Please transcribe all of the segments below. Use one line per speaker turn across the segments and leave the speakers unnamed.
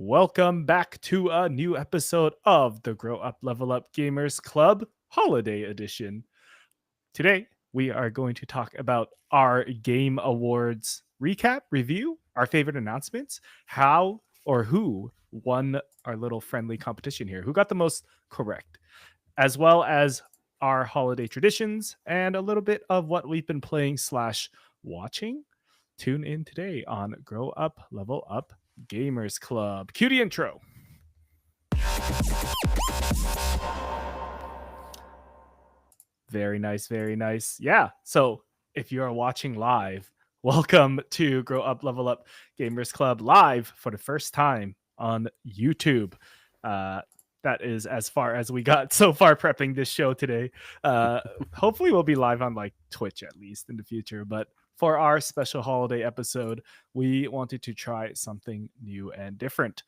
Welcome back to a new episode of the Grow Up Level Up Gamers Club Holiday Edition. Today, we are going to talk about our Game Awards recap, review, our favorite announcements, how or who won our little friendly competition here, who got the most correct, as well as our holiday traditions and a little bit of what we've been playing slash watching. Tune in today on Grow Up Level Up Gamers Club. Cue the intro. Very nice, very nice. Yeah. So if you are watching live, welcome to Grow Up Level Up Gamers Club live for the first time on YouTube. That is as far as we got so far prepping this show today. Hopefully we'll be live on like Twitch at least in the future, but for our special holiday episode, we wanted to try something new and different.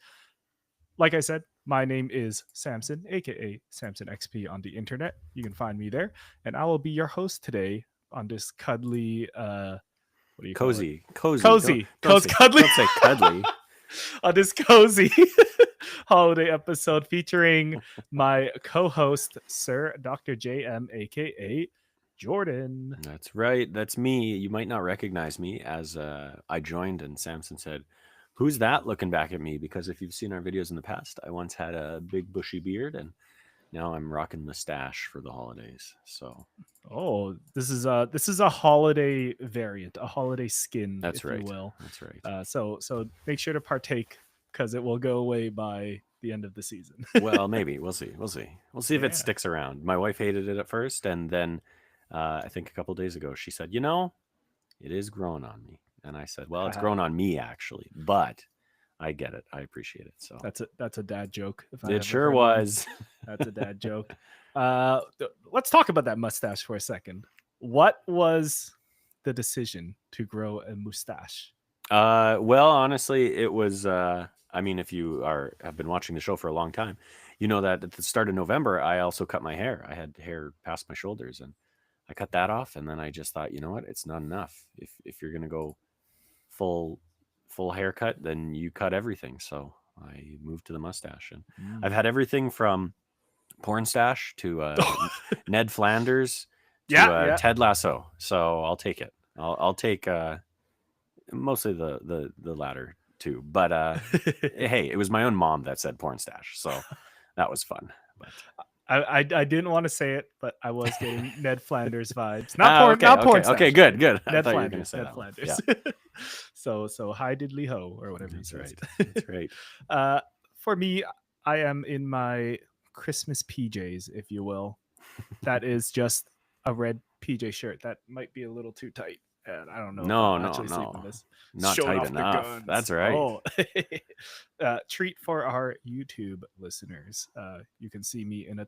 Like I said, my name is Samson, aka Samson XP on the internet. You can find me there, and I will be your host today on this cuddly what do you call it?
Cozy.
Cuddly.
Don't say cuddly.
On this cozy holiday episode featuring my co-host, Sir Dr. JM, aka Jordan.
That's right. That's me. You might not recognize me as I joined and Samson said, "Who's that looking back at me?" Because if you've seen our videos in the past, I once had a big bushy beard and now I'm rocking mustache for the holidays. So
this is a holiday variant, a holiday skin,
that's
if
right.
you will.
That's right.
So make sure to partake because it will go away by the end of the season.
Well, maybe. We'll see. We'll see if it sticks around. My wife hated it at first, and then I think a couple days ago she said, it is growing on me. And I said, well, it's grown on me actually, but I get it. I appreciate it. So
that's a dad joke.
It sure was.
That's a dad joke. Let's talk about that mustache for a second. What was the decision to grow a mustache?
Well, honestly, it was. If you have been watching the show for a long time, you know that at the start of November, I also cut my hair. I had hair past my shoulders, and I cut that off. And then I just thought, you know what? It's not enough. If you're gonna go full haircut, then you cut everything. So I moved to the mustache, and I've had everything from porn stash to Ned Flanders to Ted Lasso. So I'll take it. I'll take mostly the latter too. But hey, it was my own mom that said porn stash, so that was fun. But
I didn't want to say it, but I was getting Ned Flanders vibes. Not porn.
Okay, good.
Ned Flanders. Ned Flanders. Yeah. so hi diddly ho or whatever you said.
That's right.
For me, I am in my Christmas PJs, if you will. That is just a red PJ shirt that might be a little too tight. And I don't know.
No. Not tight enough. That's right.
Oh. Treat for our YouTube listeners. You can see me in a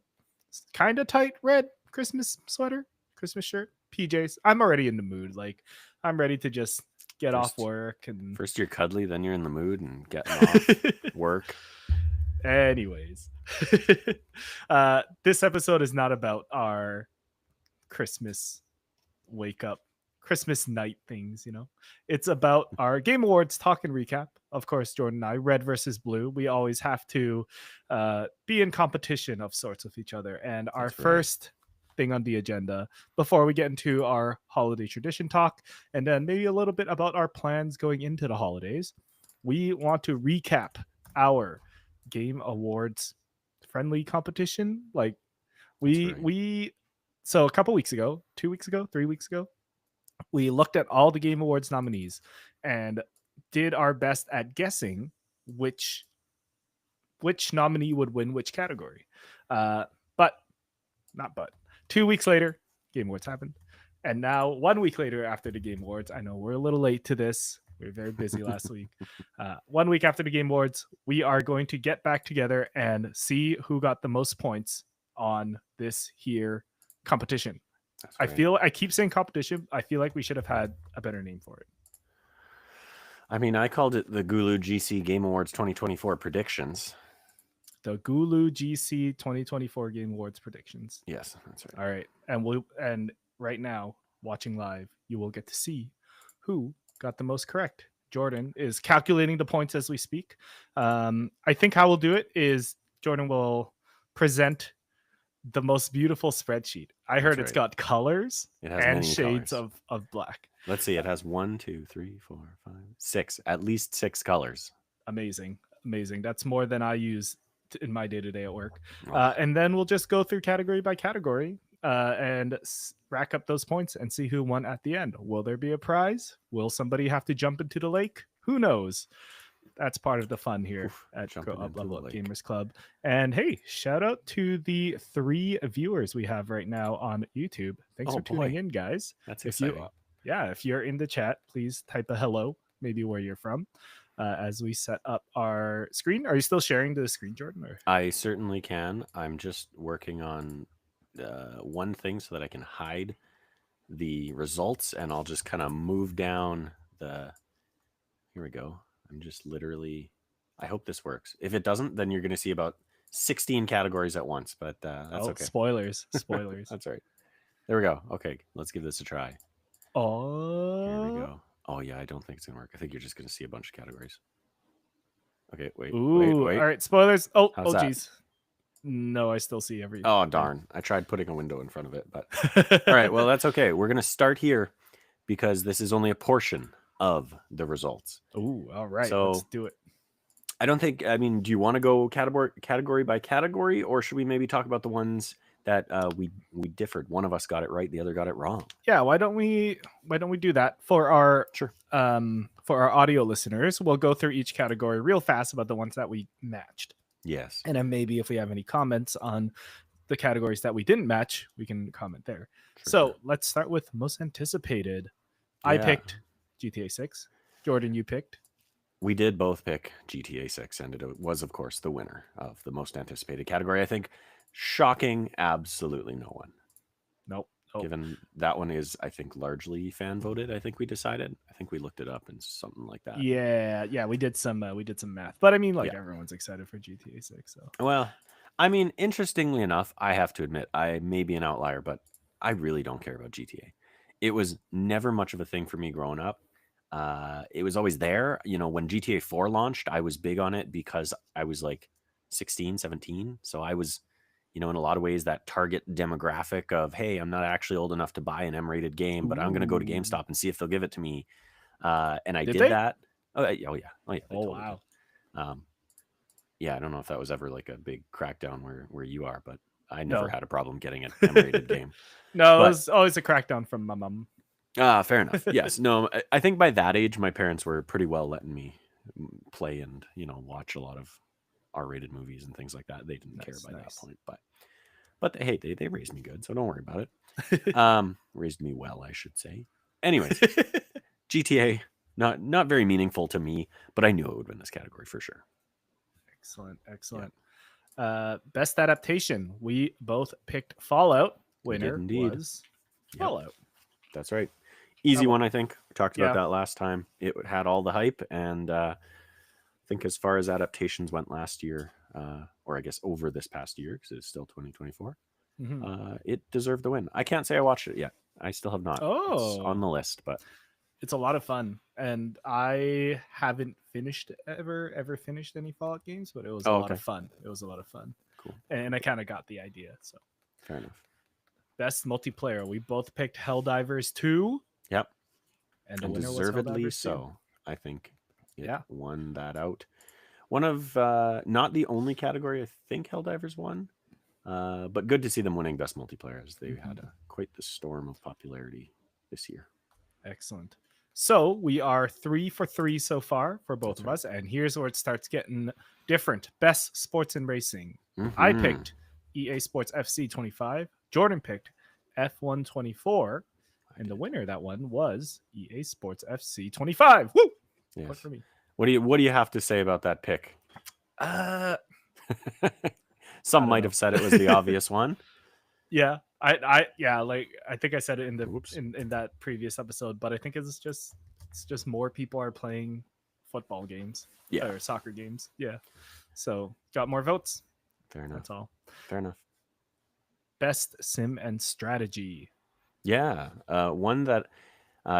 kind of tight red Christmas sweater, Christmas shirt, PJs. I'm already in the mood. Like, I'm ready to just get off work. And
first you're cuddly, then you're in the mood and getting off work.
Anyways, this episode is not about our Christmas wake up, Christmas night things, It's about our Game Awards talk and recap. Of course, Jordan and I, red versus blue. We always have to be in competition of sorts with each other. And our first thing on the agenda, before we get into our holiday tradition talk, and then maybe a little bit about our plans going into the holidays, we want to recap our Game Awards friendly competition. Like so a couple weeks ago, 2 weeks ago, 3 weeks ago, we looked at all the Game Awards nominees and did our best at guessing which nominee would win which category. But 2 weeks later, Game Awards happened. And now 1 week later after the Game Awards, I know we're a little late to this. We were very busy last week. 1 week after the Game Awards, we are going to get back together and see who got the most points on this here competition. Right. I keep saying competition. I feel like we should have had a better name for it.
I called it the Gulu GC Game Awards 2024 predictions.
The Gulu GC 2024 Game Awards predictions.
Yes, that's right.
All right. And right now, watching live, you will get to see who got the most correct. Jordan is calculating the points as we speak. I think how we'll do it is Jordan will present the most beautiful spreadsheet. I heard it's
right.
got colors
It has
and
many
shades
colors.
of black.
Let's see. It has 1, 2, 3, 4, 5, 6. At least 6 colors.
Amazing. Amazing. That's more than I use in my day to day at work.
Oh,
And then we'll just go through category by category and rack up those points and see who won at the end. Will there be a prize? Will somebody have to jump into the lake? Who knows? That's part of the fun here
oof,
at Grow
jumping
Up
into
Level
the
Up
lake.
Gamers Club. And hey, shout out to the 3 viewers we have right now on YouTube. Thanks
Oh,
for tuning
boy.
in, guys.
That's
If you,
exciting.
if you're in the chat, please type a hello, maybe where you're from, as we set up our screen. Are you still sharing the screen, Jordan? Or
I certainly can. I'm just working on one thing so that I can hide the results, and I'll just kind of move down the. Here we go. I'm just literally. I hope this works. If it doesn't, then you're going to see about 16 categories at once, but that's okay.
spoilers, spoilers.
That's all right. There we go. Okay, let's give this a try. Here we
Oh,
go. Oh, yeah, I don't think it's going to work. I think you're just going to see a bunch of categories. Okay, wait.
ooh, all right, spoilers. Oh,
How's that?
geez. No, I still see every.
Oh, darn. I tried putting a window in front of it, but all right, well, that's okay. We're going to start here because this is only a portion of the results.
Ooh, all right,
So
let's do it.
I don't think, I mean, do you want to go category by category, or should we maybe talk about the ones that we differed? One of us got it right, the other got it wrong.
Yeah, why don't we do that for our
Sure.
For our audio listeners? We'll go through each category real fast about the ones that we matched.
Yes.
And then maybe if we have any comments on the categories that we didn't match, we can comment there. So let's start with most anticipated. I picked GTA 6. Jordan, you picked?
We did both pick GTA 6, and it was, of course, the winner of the most anticipated category. I think shocking absolutely no one.
Nope.
Given that one is, I think, largely fan voted. I think we decided. I think we looked it up and something like that.
Yeah, we did some math, but I mean, like everyone's excited for GTA 6. So
well, I mean, interestingly enough, I have to admit I may be an outlier, but I really don't care about GTA. It was never much of a thing for me growing up. It was always there. You know, when GTA 4 launched, I was big on it because I was like 16, 17. So I was, you know, in a lot of ways that target demographic of, hey, I'm not actually old enough to buy an M-rated game, but I'm going to go to GameStop and see if they'll give it to me. And I did that. Oh yeah.
Oh wow.
Yeah, I don't know if that was ever like a big crackdown where you are, but I never had a problem getting an M-rated game.
No, it was always a crackdown from my mom.
Fair enough. Yes. No, I think by that age, my parents were pretty well letting me play and, you know, watch a lot of R-rated movies and things like that. They didn't care by that point, but hey, they raised me good, so don't worry about it. Raised me well, I should say. Anyways, GTA, not very meaningful to me, but I knew it would win this category for sure.
Excellent. Yeah. Best adaptation. We both picked Fallout. Winner was Fallout.
That's right. Easy one, I think. We talked about that last time. It had all the hype, and I think as far as adaptations went last year, or I guess over this past year, because it's still 2024, it deserved the win. I can't say I watched it yet. I still have not. It's on the list, but
it's a lot of fun, and I haven't ever finished any Fallout games, but it was a lot of fun. It was a lot of fun.
Cool.
And I kind of got the idea. So
fair enough.
Best multiplayer. We both picked Helldivers 2.
Yep.
And
deservedly so. I think it won that out. One of not the only category I think Helldivers won, but good to see them winning best multiplayer as they had quite the storm of popularity this year.
Excellent. So we are 3 for 3 so far for both of us, and here's where it starts getting different. Best sports and racing. I picked EA Sports FC 25. Jordan picked F124, and the winner of that one was EA Sports FC 25. Woo!
Yes.
For me.
What do you have to say about that pick? Some might have said it was the obvious one.
Yeah, I think I said it in the in that previous episode, but I think it's just more people are playing football games, or soccer games. Yeah, so got more votes.
Fair enough.
That's all.
Fair enough.
Best sim and strategy.
Yeah, one that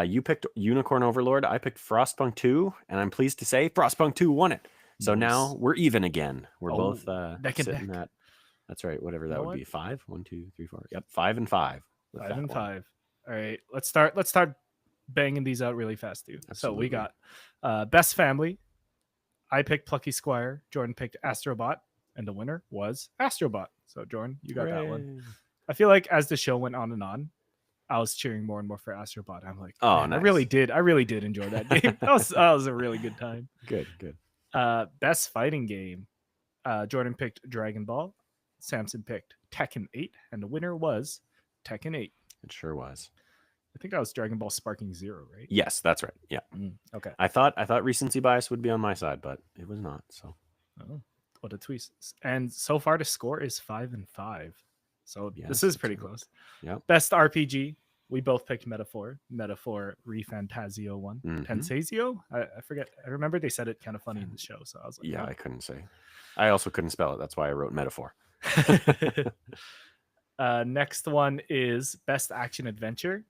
You picked Unicorn Overlord. I picked Frostpunk 2, and I'm pleased to say Frostpunk 2 won it. So now
Nice.
we're even again. We're both
neck and
sitting
neck.
at, that's right, whatever
You
that
know
would
what?
be. 5, 1, 2, 3, 4. Yep, 5 and 5 with
5
that
and
one.
5. All right, let's start banging these out really fast, too. So we
Absolutely.
got Best Family. I picked Plucky Squire. Jordan picked Astrobot, and the winner was Astrobot. So Jordan, you got that one.
Hooray.
I feel like as the show went on, I was cheering more and more for Astrobot. I'm like,
Oh,
man,
nice.
I really did enjoy that game. That was a really good time.
Good.
Best fighting game. Jordan picked Dragon Ball. Samson picked Tekken 8, and the winner was Tekken 8.
It sure was.
I think that was Dragon Ball Sparking Zero, right?
Yes, that's right. Yeah.
Okay.
I thought recency bias would be on my side, but it was not. So.
Oh, what a twist! And so far, the score is 5 and 5. So
Yes,
this is
that's
pretty
right.
close.
Yep.
Best RPG. We both picked Metaphor. Metaphor Refantasio one.
Mhm.
Tensazio? I forget. I remember they said it kind of funny in the show. So I was like,
Yeah,
oh.
I couldn't say. I also couldn't spell it. That's why I wrote metaphor.
Next one is Best Action Adventure.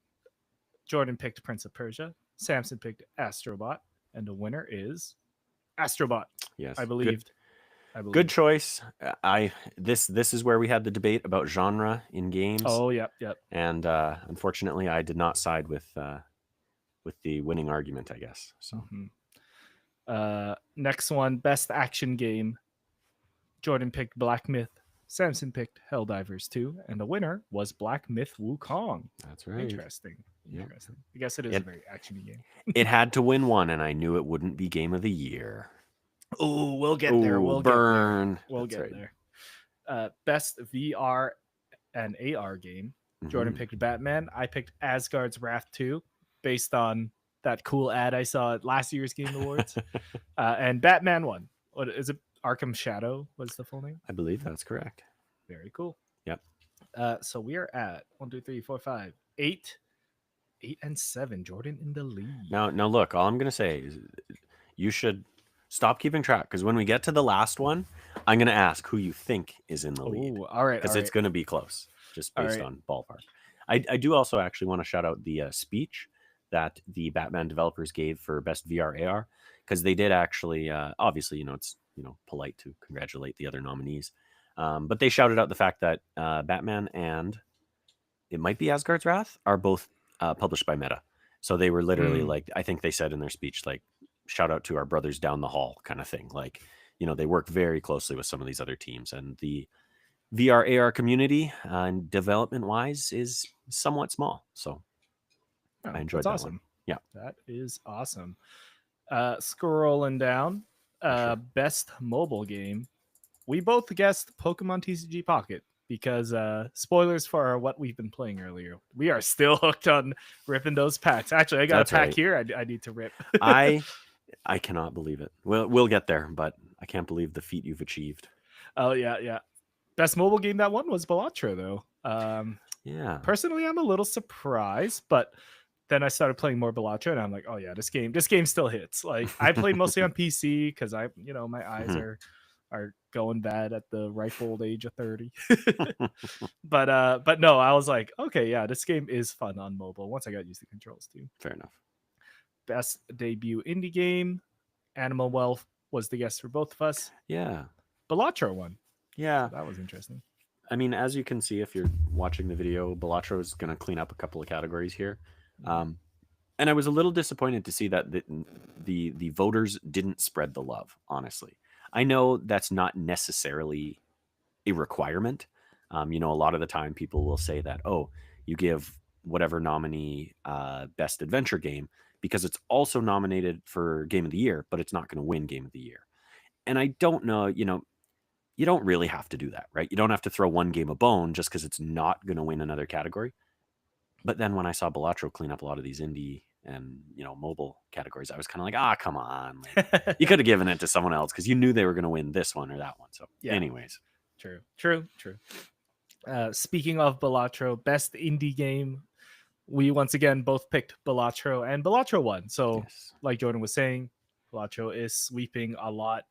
Jordan picked Prince of Persia. Samson picked Astrobot. And the winner is Astrobot.
Yes.
I believed.
Good choice. This is where we had the debate about genre in games.
Oh, yep.
And unfortunately, I did not side with the winning argument, I guess. So.
Next one, Best Action Game. Jordan picked Black Myth. Samson picked Helldivers 2, and the winner was Black Myth Wukong.
That's right.
Interesting.
Yep.
I guess it is a very actiony game.
It had to win one, and I knew it wouldn't be Game of the Year.
Oh, we'll get there. We'll
burn.
We'll get there. Best VR and AR game. Jordan picked Batman. I picked Asgard's Wrath 2, based on that cool ad I saw at last year's Game Awards. And Batman won. What is it? Arkham Shadow was the full name.
I believe that's correct.
Very cool.
Yep.
So we are at 1, 2, 3, 4, 5, 8 and 7. Jordan in the lead.
Now look. All I'm gonna say is, you should stop keeping track, because when we get to the last one, I'm gonna ask who you think is in the lead.
All right.
Because it's gonna be close, just based on ballpark. I do also actually want to shout out the speech that the Batman developers gave for Best VR AR, because they did actually, obviously, it's polite to congratulate the other nominees, but they shouted out the fact that Batman and it might be Asgard's Wrath are both published by Meta. So they were literally like, I think they said in their speech, like, shout out to our brothers down the hall kind of thing. Like, they work very closely with some of these other teams, and the VR AR community development wise is somewhat small. So I enjoyed that
awesome.
one. Yeah,
that is awesome. Scrolling down, best mobile game. We both guessed Pokemon TCG Pocket, because spoilers for what we've been playing earlier. We are still hooked on ripping those packs. Actually, I got a pack here. I need to rip.
I cannot believe it. We'll get there, but I can't believe the feat you've achieved.
Oh yeah. Best mobile game that won was Balatro, though.
Yeah.
Personally, I'm a little surprised, but then I started playing more Balatro, and I'm like, oh yeah, this game still hits. Like, I played mostly on PC because my eyes are going bad at the ripe old age of 30. But no, I was like, okay, yeah, this game is fun on mobile once I got used to controls too.
Fair enough.
Best debut indie game, Animal Wealth was the guest for both of us.
Yeah.
Balatro won.
Yeah.
So that was interesting.
I mean, as you can see, if you're watching the video, Balatro is going to clean up a couple of categories here. And I was a little disappointed to see that the voters didn't spread the love, honestly. I know that's not necessarily a requirement. A lot of the time people will say that, oh, you give whatever nominee best adventure game because it's also nominated for Game of the Year, but it's not going to win Game of the Year. And I don't know, you don't really have to do that, right? You don't have to throw one game a bone just because it's not going to win another category. But then when I saw Balatro clean up a lot of these indie and mobile categories, I was kind of like, come on. Like, you could have given it to someone else because you knew they were going to win this one or that one. So anyways.
True. Speaking of Balatro, best indie game, we once again both picked Balatro, and Balatro won. So like Jordan was saying, Balatro is sweeping a lot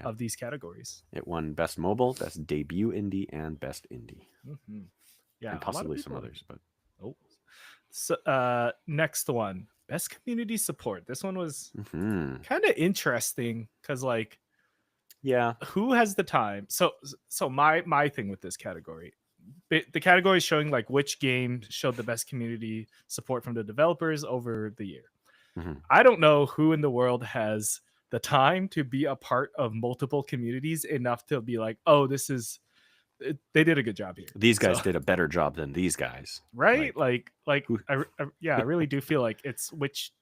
of these categories.
It won best mobile, best debut indie, and best indie.
Yeah,
and possibly some others, but
So, next one, best community support. This one was
Hmm.
kind of interesting because, like,
Yeah.
who has the time? So my thing with this category, the category is showing like which game showed the best community support from the developers over the year.
hmm
I don't know who in the world has the time to be a part of multiple communities enough to be like, oh, they did a good job here.
These
So
guys did a better job than these guys.
right, like
Who?
yeah, I really do feel like it's which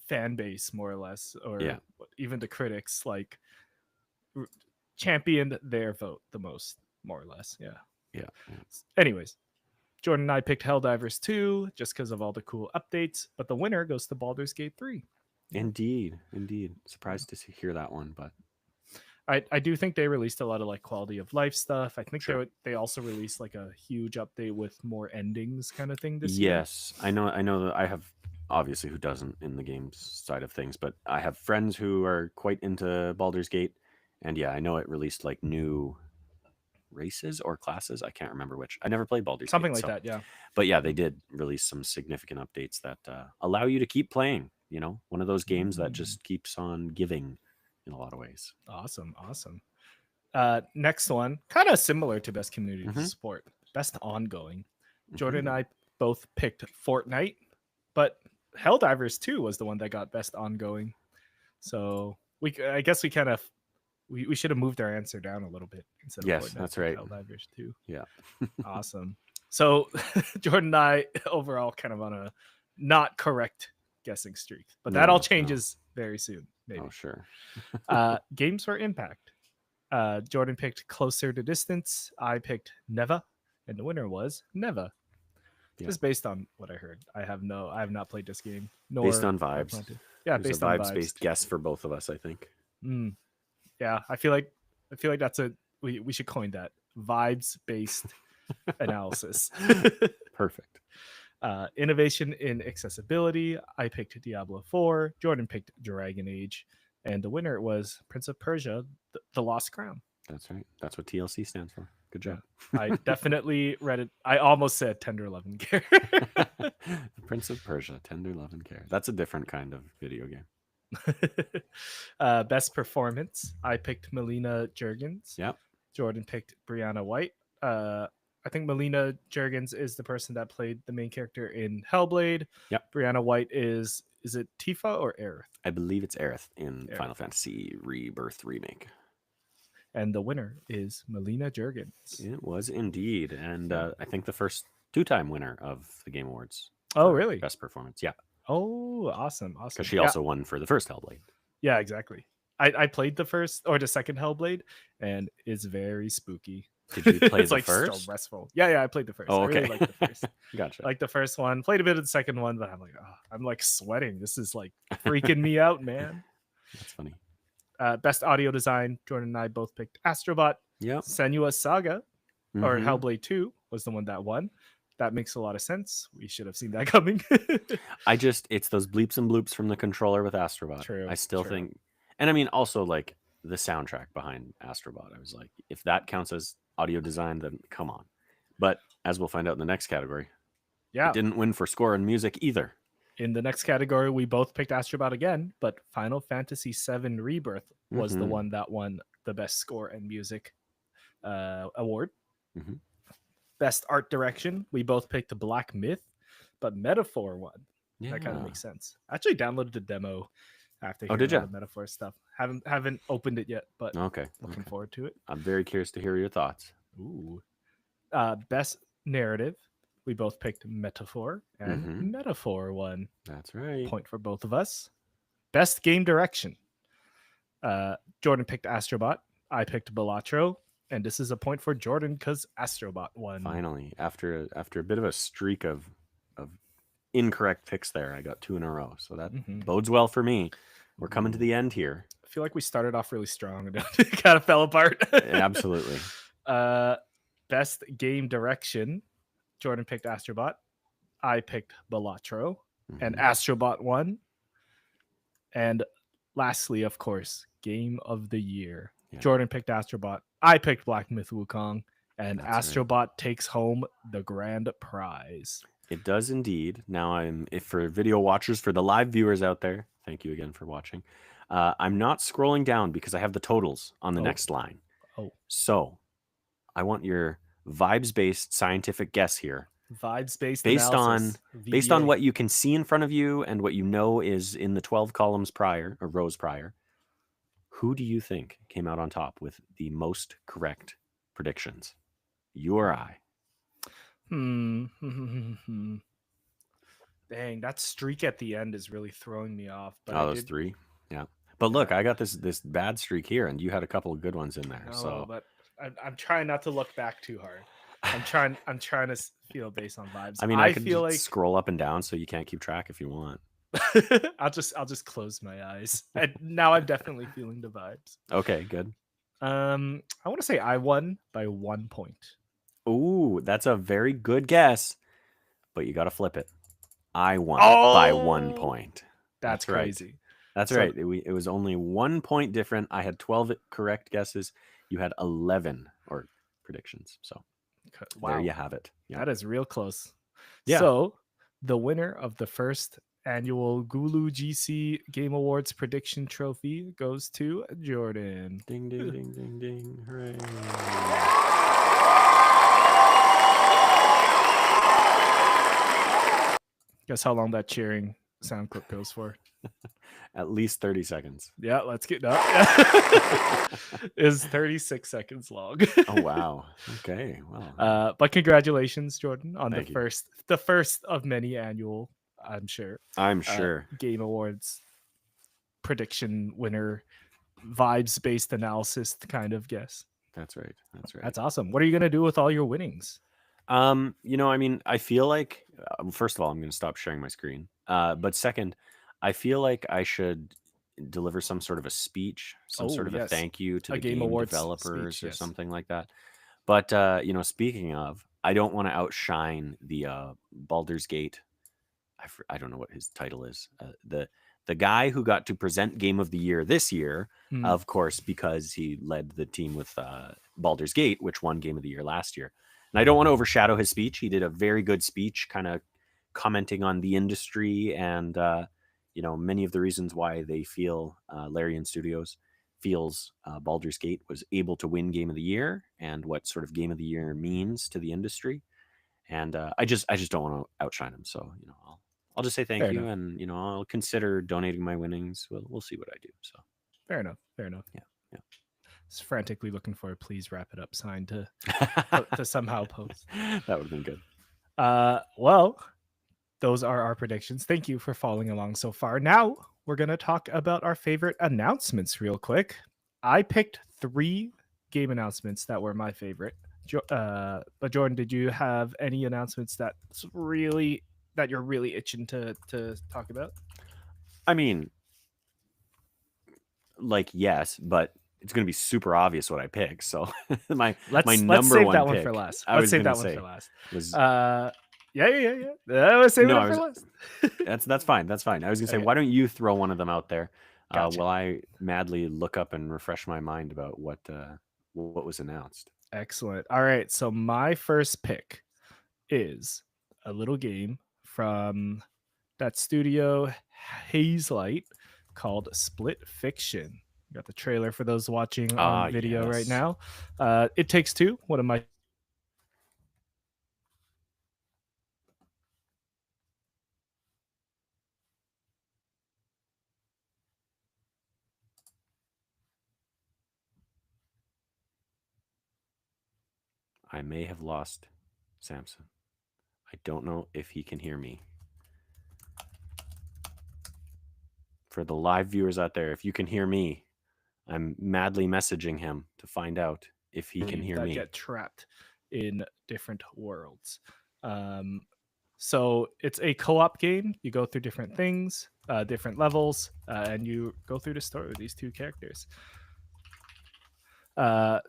fan base more or less,
Yeah.
or even the critics like r- championed their vote the most, more or less. Yeah.
Yeah.
Anyways, Jordan and I picked Helldivers 2 just because of all the cool updates, but the winner goes to Baldur's Gate 3.
Indeed. Surprised to hear that one, but
I do think they released a lot of like quality of life stuff. I think
sure.
they also released like a huge update with more endings kind of thing this year.
Yes, I know. I know that I have obviously who doesn't in the games side of things, but I have friends who are quite into Baldur's Gate, and yeah, I know it released like new races or classes. I can't remember which. I never played Baldur's
Something
Gate,
like
so
that, yeah.
but yeah, they did release some significant updates that allow you to keep playing. One of those games that just keeps on giving in a lot of ways.
Awesome. Next one, kind of similar to best community
hmm
support, best ongoing. Jordan and
hmm
I both picked Fortnite, but Helldivers 2 was the one that got best ongoing. So I guess we kind of we should have moved our answer down a little bit instead of
Yes,
Fortnite.
that's right.
Helldivers 2.
Yeah.
Awesome. So Jordan and I overall kind of on a not correct guessing streak, but that all
No.
changes very soon. Maybe.
Oh, sure.
Games for impact. Jordan picked Closer to Distance. I picked Neva, and the winner was Neva.
Yeah.
Just based on what I heard. I have not played this game. Nor
Based on
I
vibes.
plan to. Yeah,
It was
based
a
on
vibes
vibes.
based guess for both of us, I think.
Yeah, I feel like that's we should coin that vibes based analysis.
Perfect.
Innovation in accessibility. I picked Diablo 4. Jordan picked Dragon Age, and the winner was Prince of Persia: The Lost Crown.
That's right. That's what TLC stands for. Good job.
I definitely read it. I almost said Tender Love and Care.
Prince of Persia, Tender Love and Care. That's a different kind of video game.
Best performance. I picked Melina Juergens.
Yep.
Jordan picked Brianna White. I think Melina Juergens is the person that played the main character in Hellblade.
Yep.
Brianna White is it Tifa or Aerith?
I believe it's Aerith in
Aerith.
Final Fantasy Rebirth Remake.
And the winner is Melina Juergens.
It was indeed. And I think the first two-time winner of the Game Awards.
Oh,
for
really?
Best performance. Yeah.
Oh, awesome.
Because she also won for the first Hellblade.
Yeah, exactly. I played the first or the second Hellblade, and it's very spooky.
Did you play
it's
the
like
first?
So restful. Yeah, I played the first.
Oh,
I
okay.
really liked the first.
Gotcha.
Like the first one. Played a bit of the second one, but I'm like, oh, I'm like sweating. This is like freaking me out, man.
That's funny.
Best audio design. Jordan and I both picked Astrobot.
Yep.
Senua's Saga or
Mhm.
Hellblade 2 was the one that won. That makes a lot of sense. We should have seen that coming.
It's those bleeps and bloops from the controller with Astrobot.
True,
I still
true.
think, and I mean, also like the soundtrack behind Astrobot. I was like, if that counts as audio design, then come on. But as we'll find out in the next category,
Yeah.
it didn't win for score and music either.
In the next category, we both picked Astrobot again, but Final Fantasy VII Rebirth was the
Mhm.
one that won the best score and music award.
Mhm.
Best art direction, we both picked Black Myth, but Metaphor won.
Yeah.
That kind of makes sense. I actually downloaded the demo after hearing
did
all
ya?
the Metaphor stuff. Haven't opened it yet, but
Okay.
looking forward to it.
I'm very curious to hear your thoughts.
Ooh. Best narrative, we both picked Metaphor, and
Mhm.
Metaphor won.
That's right.
Point for both of us. Best game direction. Jordan picked Astrobot. I picked Balatro. And this is a point for Jordan because Astrobot won.
Finally, after a bit of a streak of incorrect picks there, I got 2 in a row. So that bodes well for me. We're coming to the end here.
I feel like we started off really strong and it kind of fell apart.
Absolutely.
Best game direction. Jordan picked Astrobot. I picked Balatro. And Astrobot won. And lastly, of course, game of the year. Yeah. Jordan picked Astrobot. I picked Black Myth Wukong. And That's Astrobot takes home the grand prize.
It does indeed. Now, if for video watchers, for the live viewers out there, thank you again for watching. I'm not scrolling down because I have the totals on the
Oh,
next line.
oh,
So I want your vibes-based scientific guess here,
vibes-based
based on
analysis.
what
VBA.
you can see in front of you and what you know is in the 12 columns prior or rows prior. Who do you think came out on top with the most correct predictions? You or I?
Hmm. Dang, that streak at the end is really throwing me off. But I
Oh, those
did.
three. Yeah. But
Uh,
look, I got this bad streak here, and you had a couple of good ones in
I
there.
know,
So
but I'm trying not to look back too hard. I'm trying to feel based on vibes.
I mean, I
I
could
feel
just
like
scroll up and down so you can't keep track if you want.
I'll just close my eyes. And now I'm definitely feeling the vibes.
Okay, good.
I want to say I won by 1 point.
Ooh, that's a very good guess, but you got to flip it. I won by 1
Oh,
point.
that's
That's right.
crazy.
That's
So
right. It was only 1 point different. I had 12 correct guesses. You had 11 or predictions. So there
wow,
you have it. Yeah.
that is real close.
Yeah.
So the winner of the first annual Gulu GC Game Awards prediction trophy goes to Jordan.
Ding, ding, ding, ding, ding. Hooray.
Guess how long that cheering sound clip goes for?
At least 30 seconds.
Yeah, let's get up. Is 36 seconds long.
Oh, wow. Okay. Well,
But congratulations, Jordan, on
thank you.
the first of many annual, I'm sure,
I'm sure.
Game Awards prediction winner, vibes based analysis kind of guess.
That's right. That's right.
That's awesome. What are you gonna do with all your winnings?
I mean, I feel like first of all, I'm going to stop sharing my screen. But second, I feel like I should deliver some sort of a speech, some
Oh
sort of a
yes,
thank you to
a
the
Game
game
Awards
developers
speech.
or
Yes,
something like that. But speaking of, I don't want to outshine the Baldur's Gate. I don't know what his title is. The guy who got to present Game of the Year this year,
Hmm.
of course, because he led the team with Baldur's Gate, which won Game of the Year last year. And I don't want to overshadow his speech. He did a very good speech, kind of commenting on the industry and many of the reasons why they feel Larian Studios feels Baldur's Gate was able to win Game of the Year and what sort of Game of the Year means to the industry. And I just don't want to outshine him. So I'll just say thank
fair
you,
enough.
and I'll consider donating my winnings. We'll see what I do. So
Fair enough. Fair enough.
yeah,
Just frantically looking for a please wrap it up sign to
yeah.
to somehow post.
That would have been good.
Well, those are our predictions. Thank you for following along so far. Now we're gonna talk about our favorite announcements real quick. I picked 3 game announcements that were my favorite. But Jordan, did you have any announcements that you're really itching to talk about?
I mean, like yes, but it's going to be super obvious what I pick. So my
Let's
number
save
one
that one
pick,
for last.
I
Let's
was
save
going
that
to
one for
say
last.
was
Yeah. Let's save
no,
it
I
for
was
last.
that's fine. That's fine. I was going to say,
Okay.
why don't you throw one of them out there
Gotcha.
while I madly look up and refresh my mind about what was announced.
Excellent. All right. So my first pick is a little game from that studio Hazelight called Split Fiction. Got the trailer for those watching on video right
Yes.
now. It Takes Two, one of my
I may have lost Samson. I don't know if he can hear me. For the live viewers out there, if you can hear me, I'm madly messaging him to find out if he can hear
that
me.
get trapped in different worlds. So it's a co-op game. You go through different things, different levels, and you go through the story with these 2 characters.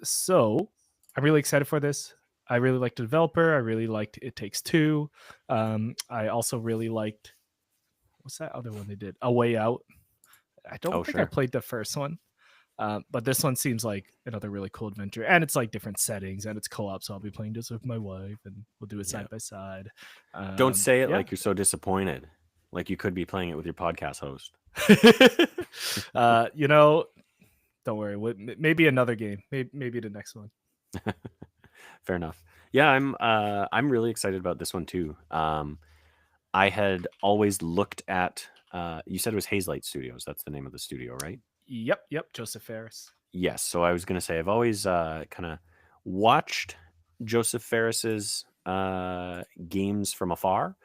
So I'm really excited for this. I really liked the developer. I really liked It Takes Two. I also really liked, what's that other one they did? A Way Out. I don't think I
Sure.
played the first one. But this one seems like another really cool adventure, and it's like different settings, and it's co-op, so I'll be playing this with my wife, and we'll do it
Yeah.
side by side.
Don't say it
Yeah.
like you're so disappointed. Like you could be playing it with your podcast host.
You know, don't worry. Maybe another game. Maybe the next one.
Fair enough. Yeah, I'm really excited about this one too. I had always looked at you said it was Hazelight Studios. That's the name of the studio, right?
Yep. Joseph Ferris.
Yes. So I was going to say I've always kind of watched Joseph Ferris's games from afar.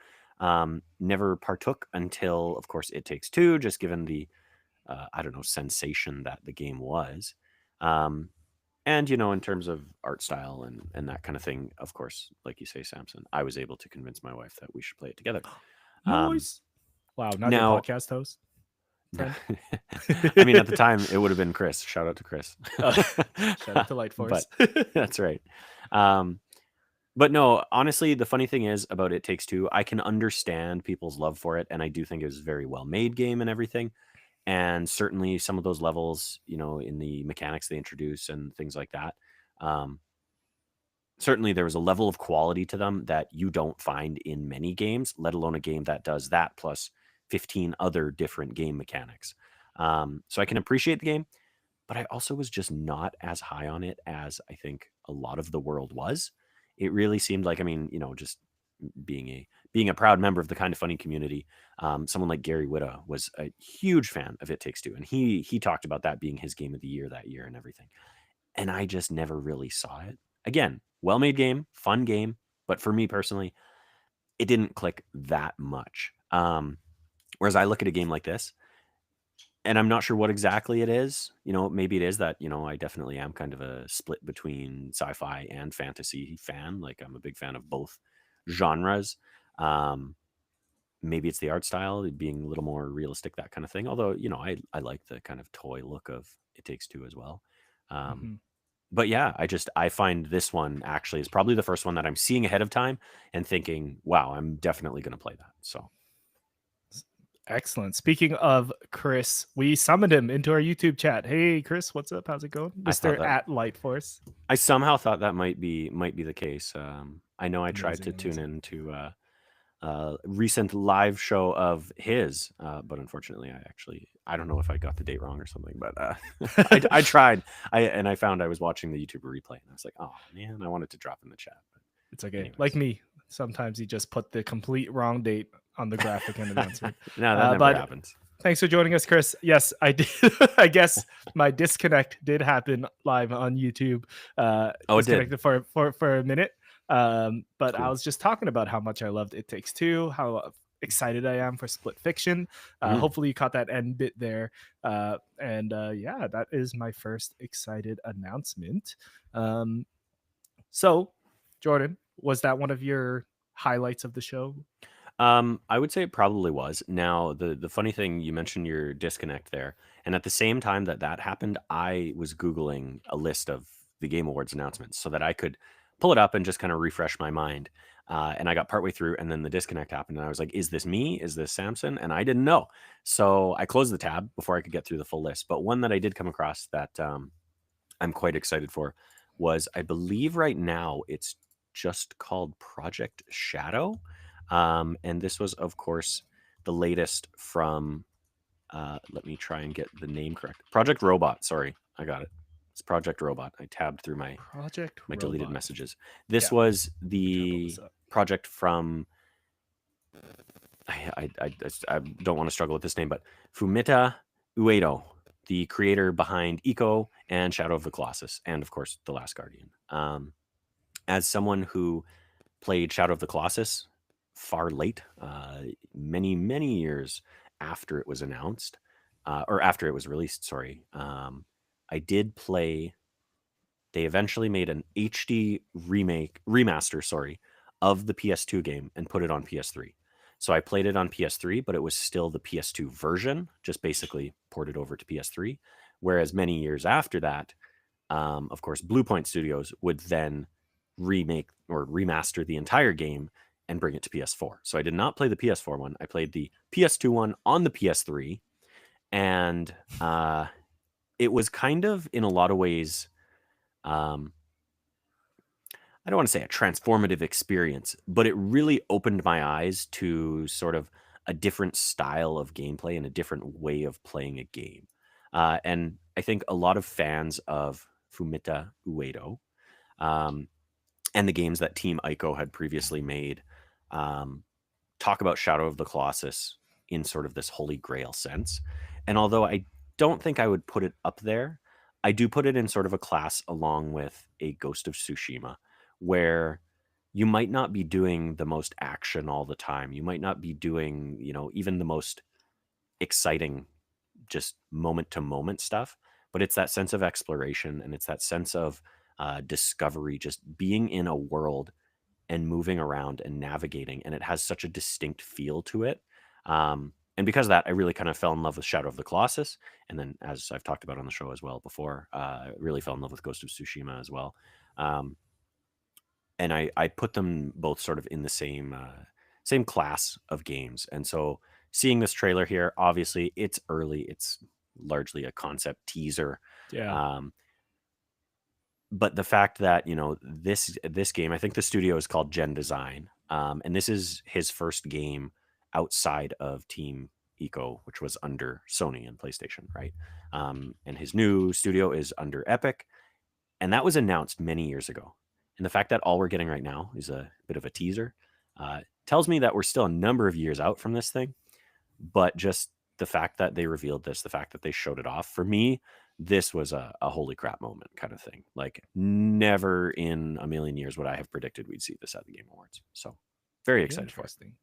Never partook until, of course, It Takes Two, just given the I don't know, sensation that the game was. Um, and in terms of art style and that kind of thing, of course, like you say, Samson, I was able to convince my wife that we should play it together.
Noise. Wow, not your
Now,
podcast host, friend.
I mean, at the time, it would have been Chris. Shout out to Chris.
Shout out to Light Force.
But that's right. But no, honestly, the funny thing is about It Takes Two, I can understand people's love for it, and I do think it was a very well made game and everything. And certainly some of those levels, in the mechanics they introduce and things like that, certainly there was a level of quality to them that you don't find in many games, let alone a game that does that plus 15 other different game mechanics. So I can appreciate the game, but I also was just not as high on it as I think a lot of the world was. It really seemed like, I mean, just being a proud member of the Kind of Funny community, someone like Gary Whitta was a huge fan of It Takes Two, and he talked about that being his game of the year that year and everything. And I just never really saw it. Again, well-made game, fun game, but for me personally, it didn't click that much. Whereas I look at a game like this, and I'm not sure what exactly it is. Maybe it is that, I definitely am kind of a split between sci-fi and fantasy fan. Like I'm a big fan of both genres. Maybe it's the art style, it being a little more realistic, that kind of thing. Although, I like the kind of toy look of It Takes Two as well.
Mhm.
But yeah, I find this one actually is probably the first one that I'm seeing ahead of time and thinking, wow, I'm definitely going to play that. So
Excellent. Speaking of Chris, we summoned him into our YouTube chat. Hey, Chris, what's up? How's it going,
I thought
Mister
that
at Light Force?
I somehow thought that might be the case. I know I tried to
Amazing,
tune
amazing.
into recent live show of his, but unfortunately, I don't know if I got the date wrong or something, but I tried. I found I was watching the YouTube replay, and I was like, oh man, I wanted to drop in the chat. But
It's okay.
anyways.
Like me, sometimes you just put the complete wrong date on the graphic and announce it.
No, that never
But
happens.
thanks for joining us, Chris. Yes, I did. I guess my disconnect did happen live on YouTube.
Oh, it did.
Disconnected for a minute. But I
Cool.
was just talking about how much I loved It Takes Two, how excited I am for Split Fiction. Hopefully you caught that end bit there. Yeah, that is my first excited announcement. So, Jordan, was that one of your highlights of the show?
I would say it probably was. Now, the funny thing, you mentioned your disconnect there, and at the same time that happened, I was Googling a list of the Game Awards announcements so that I could pull it up and just kind of refresh my mind. And I got partway through, and then the disconnect happened, and I was like, "Is this me? Is this Samson?" And I didn't know, so I closed the tab before I could get through the full list. But one that I did come across that I'm quite excited for was, I believe right now it's just called Project Shadow. And this was, of course, the latest from, let me try and get the name correct. Project Robot. Sorry, I got it. It's Project Robot. I tabbed through my deleted
Robot.
messages. This
Yeah.
was
Let me pull
the
this up.
project from, I don't want to struggle with this name, but Fumita Uedo, the creator behind Ico and Shadow of the Colossus, and of course, The Last Guardian. As someone who played Shadow of the Colossus far late, many, many years after it was announced, or after it was released, sorry. I did play, they eventually made an HD remaster, sorry, of the PS2 game and put it on PS3. So I played it on PS3, but it was still the PS2 version, just basically ported over to PS3. Whereas many years after that, of course, Bluepoint Studios would then remake or remaster the entire game and bring it to PS4. So I did not play the PS4 one. I played the PS2 one on the PS3. And it was kind of in a lot of ways, um, I don't want to say a transformative experience, but it really opened my eyes to sort of a different style of gameplay and a different way of playing a game. And I think a lot of fans of Fumita Uedo, um, and the games that Team Ico had previously made, um, talk about Shadow of the Colossus in sort of this holy grail sense. And although I don't think I would put it up there, I do put it in sort of a class along with a Ghost of Tsushima, where you might not be doing the most action all the time. You might not be doing, even the most exciting, just moment to moment stuff, but it's that sense of exploration and it's that sense of discovery, just being in a world and moving around and navigating, and it has such a distinct feel to it. And because of that, I really kind of fell in love with Shadow of the Colossus, and then, as I've talked about on the show as well before, I really fell in love with Ghost of Tsushima as well. Um, and I put them both sort of in the same class of games. And so, seeing this trailer here, obviously it's early; it's largely a concept teaser.
Yeah.
Um, but the fact that this game, I think the studio is called Gen Design, and this is his first game outside of Team Eco, which was under Sony and PlayStation, right? And his new studio is under Epic, and that was announced many years ago. And the fact that all we're getting right now is a bit of a teaser tells me that we're still a number of years out from this thing. But just the fact that they revealed this, the fact that they showed it off, for me, this was a holy crap moment kind of thing. Like, never in a million years would I have predicted we'd see this at the Game Awards. So very excited for it.
Interesting.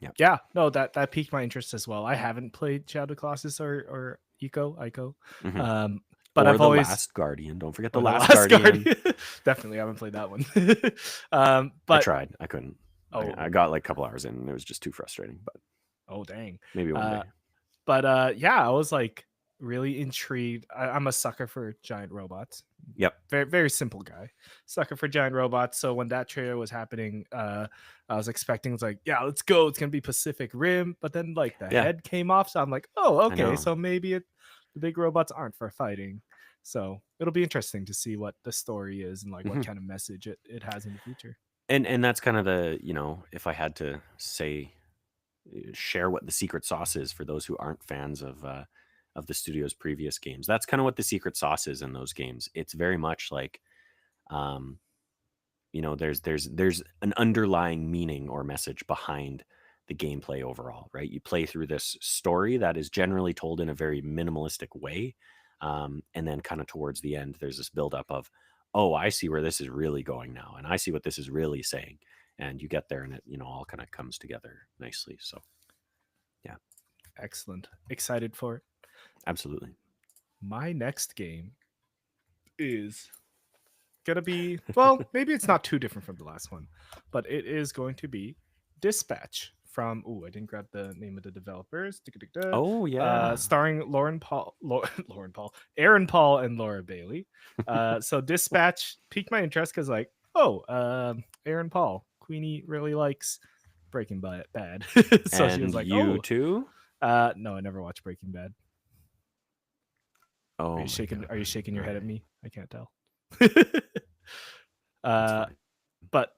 Yeah.
Yeah, no, that piqued my interest as well. I haven't played Shadow of the Colossus or Ico.
hmm
Um, but
Or
I've
The
always
Last Guardian. Don't forget The
or the
Last
Last
Guardian.
Guardian. Definitely haven't played that one.
I
But
tried. I couldn't. I
oh
got like a couple hours in and it was just too frustrating, but
oh dang.
maybe one
Uh,
day.
but yeah, I was like really intrigued. I'm a sucker for giant robots.
Yep.
Very very simple guy, sucker for giant robots. So when that trailer was happening, I was expecting, it's like, yeah, let's go, it's gonna be Pacific Rim, but then like the
Yeah.
head came off, so I'm like, oh
I
okay,
know.
so maybe the big robots aren't for fighting. So it'll be interesting to see what the story is and like what
hmm
kind of message it has in the future.
And that's kind of the, if I had to say, share what the secret sauce is for those who aren't fans of the studio's previous games. That's kind of what the secret sauce is in those games. It's very much like, um, there's an underlying meaning or message behind the gameplay overall, right? You play through this story that is generally told in a very minimalistic way, and then kind of towards the end, there's this buildup of, oh, I see where this is really going now, and I see what this is really saying. And you get there, and it all kind of comes together nicely. So yeah,
Excellent, excited for it.
absolutely.
My next game is gonna be, well, maybe it's not too different from the last one, but it is going to be Dispatch from, I didn't grab the name of the developers.
Oh yeah.
Starring Lauren Paul, Aaron Paul, and Laura Bailey. So Dispatch piqued my interest because, like, Aaron Paul, Queenie really likes Breaking Bad. So she was
And
like,
you
oh,
too?
no, I never watched Breaking Bad. Are
Oh
you
my
shaking?
god.
Are you shaking your
All
head at
right.
me? I can't tell.
That's
uh,
fine.
but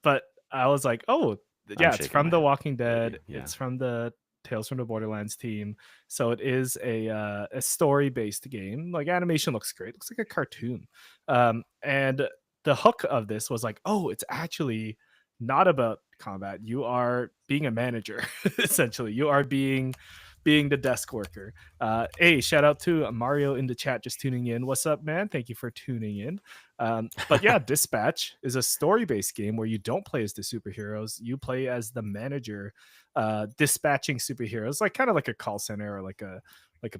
I was like, oh
I'm
yeah, it's
shaking
from
my
The
head
Walking
at you.
Dead.
Yeah.
It's from the Tales from the Borderlands team. So it is a story based game. Like, animation looks great. Looks like a cartoon. And the hook of this was like, oh, it's actually not about combat. You are being a manager. Essentially, you are being the desk worker. Hey, shout out to Mario in the chat, just tuning in. What's up, man? Thank you for tuning in. But yeah, Dispatch is a story-based game where you don't play as the superheroes. You play as the manager, dispatching superheroes, like kind of like a call center or like a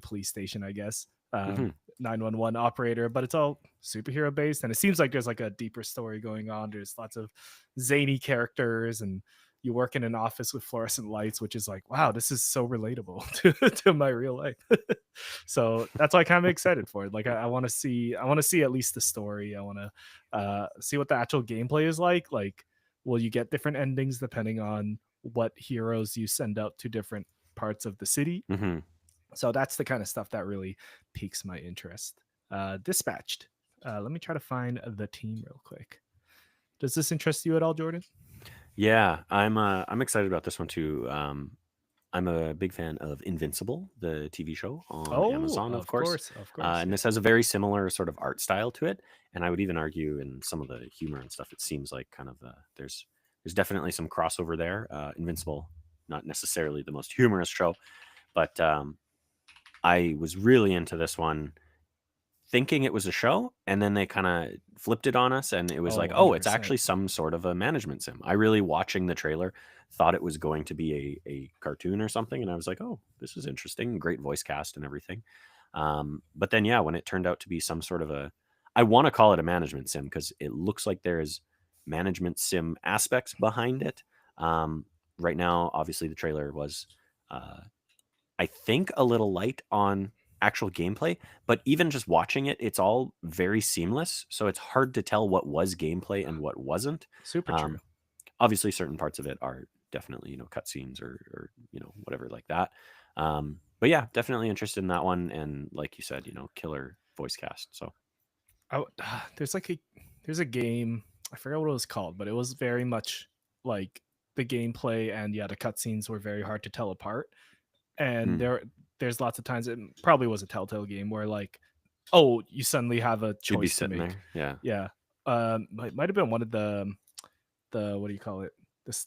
police station, I guess.
hmm
911 operator, but it's all superhero based, and it seems like there's like a deeper story going on. There's lots of zany characters, and you work in an office with fluorescent lights, which is like, wow, this is so relatable to my real life. So that's why I'm kind of excited for it. Like, I want to see at least the story. I want to see what the actual gameplay is like. Like, will you get different endings depending on what heroes you send out to different parts of the city?
hmm
So that's the kind of stuff that really piques my interest. Dispatched. Let me try to find the team real quick. Does this interest you at all, Jordan?
Yeah, I'm excited about this one too. I'm a big fan of Invincible, the TV show on
Oh,
Amazon, of course.
of course,
And
yeah.
this has a very similar sort of art style to it. And I would even argue in some of the humor and stuff, it seems like kind of there's definitely some crossover there. Invincible, not necessarily the most humorous show, but I was really into this one thinking it was a show, and then they kind of flipped it on us, and it was
Oh,
like, oh, it's
100%.
actually some sort of a management sim. I really, watching the trailer, thought it was going to be a cartoon or something, and I was like, oh, this is interesting, great voice cast and everything. But then yeah, when it turned out to be some sort of I want to call it a management sim because it looks like there's management sim aspects behind it. Right now, obviously the trailer was uh, I think a little light on actual gameplay, but even just watching it, it's all very seamless. So it's hard to tell what was gameplay and what wasn't.
Super true.
Um, Obviously, certain parts of it are definitely, cutscenes or whatever like that. But yeah, definitely interested in that one. And like you said, killer voice cast. So
There's like there's a game. I forgot what it was called, but it was very much like the gameplay and yeah, the cutscenes were very hard to tell apart. And
mm,
there's lots of times it probably was a Telltale game where like, oh, you suddenly have a
you'd be
choice to
sitting
make.
there. Yeah.
Yeah, might have been one of the what do you call it?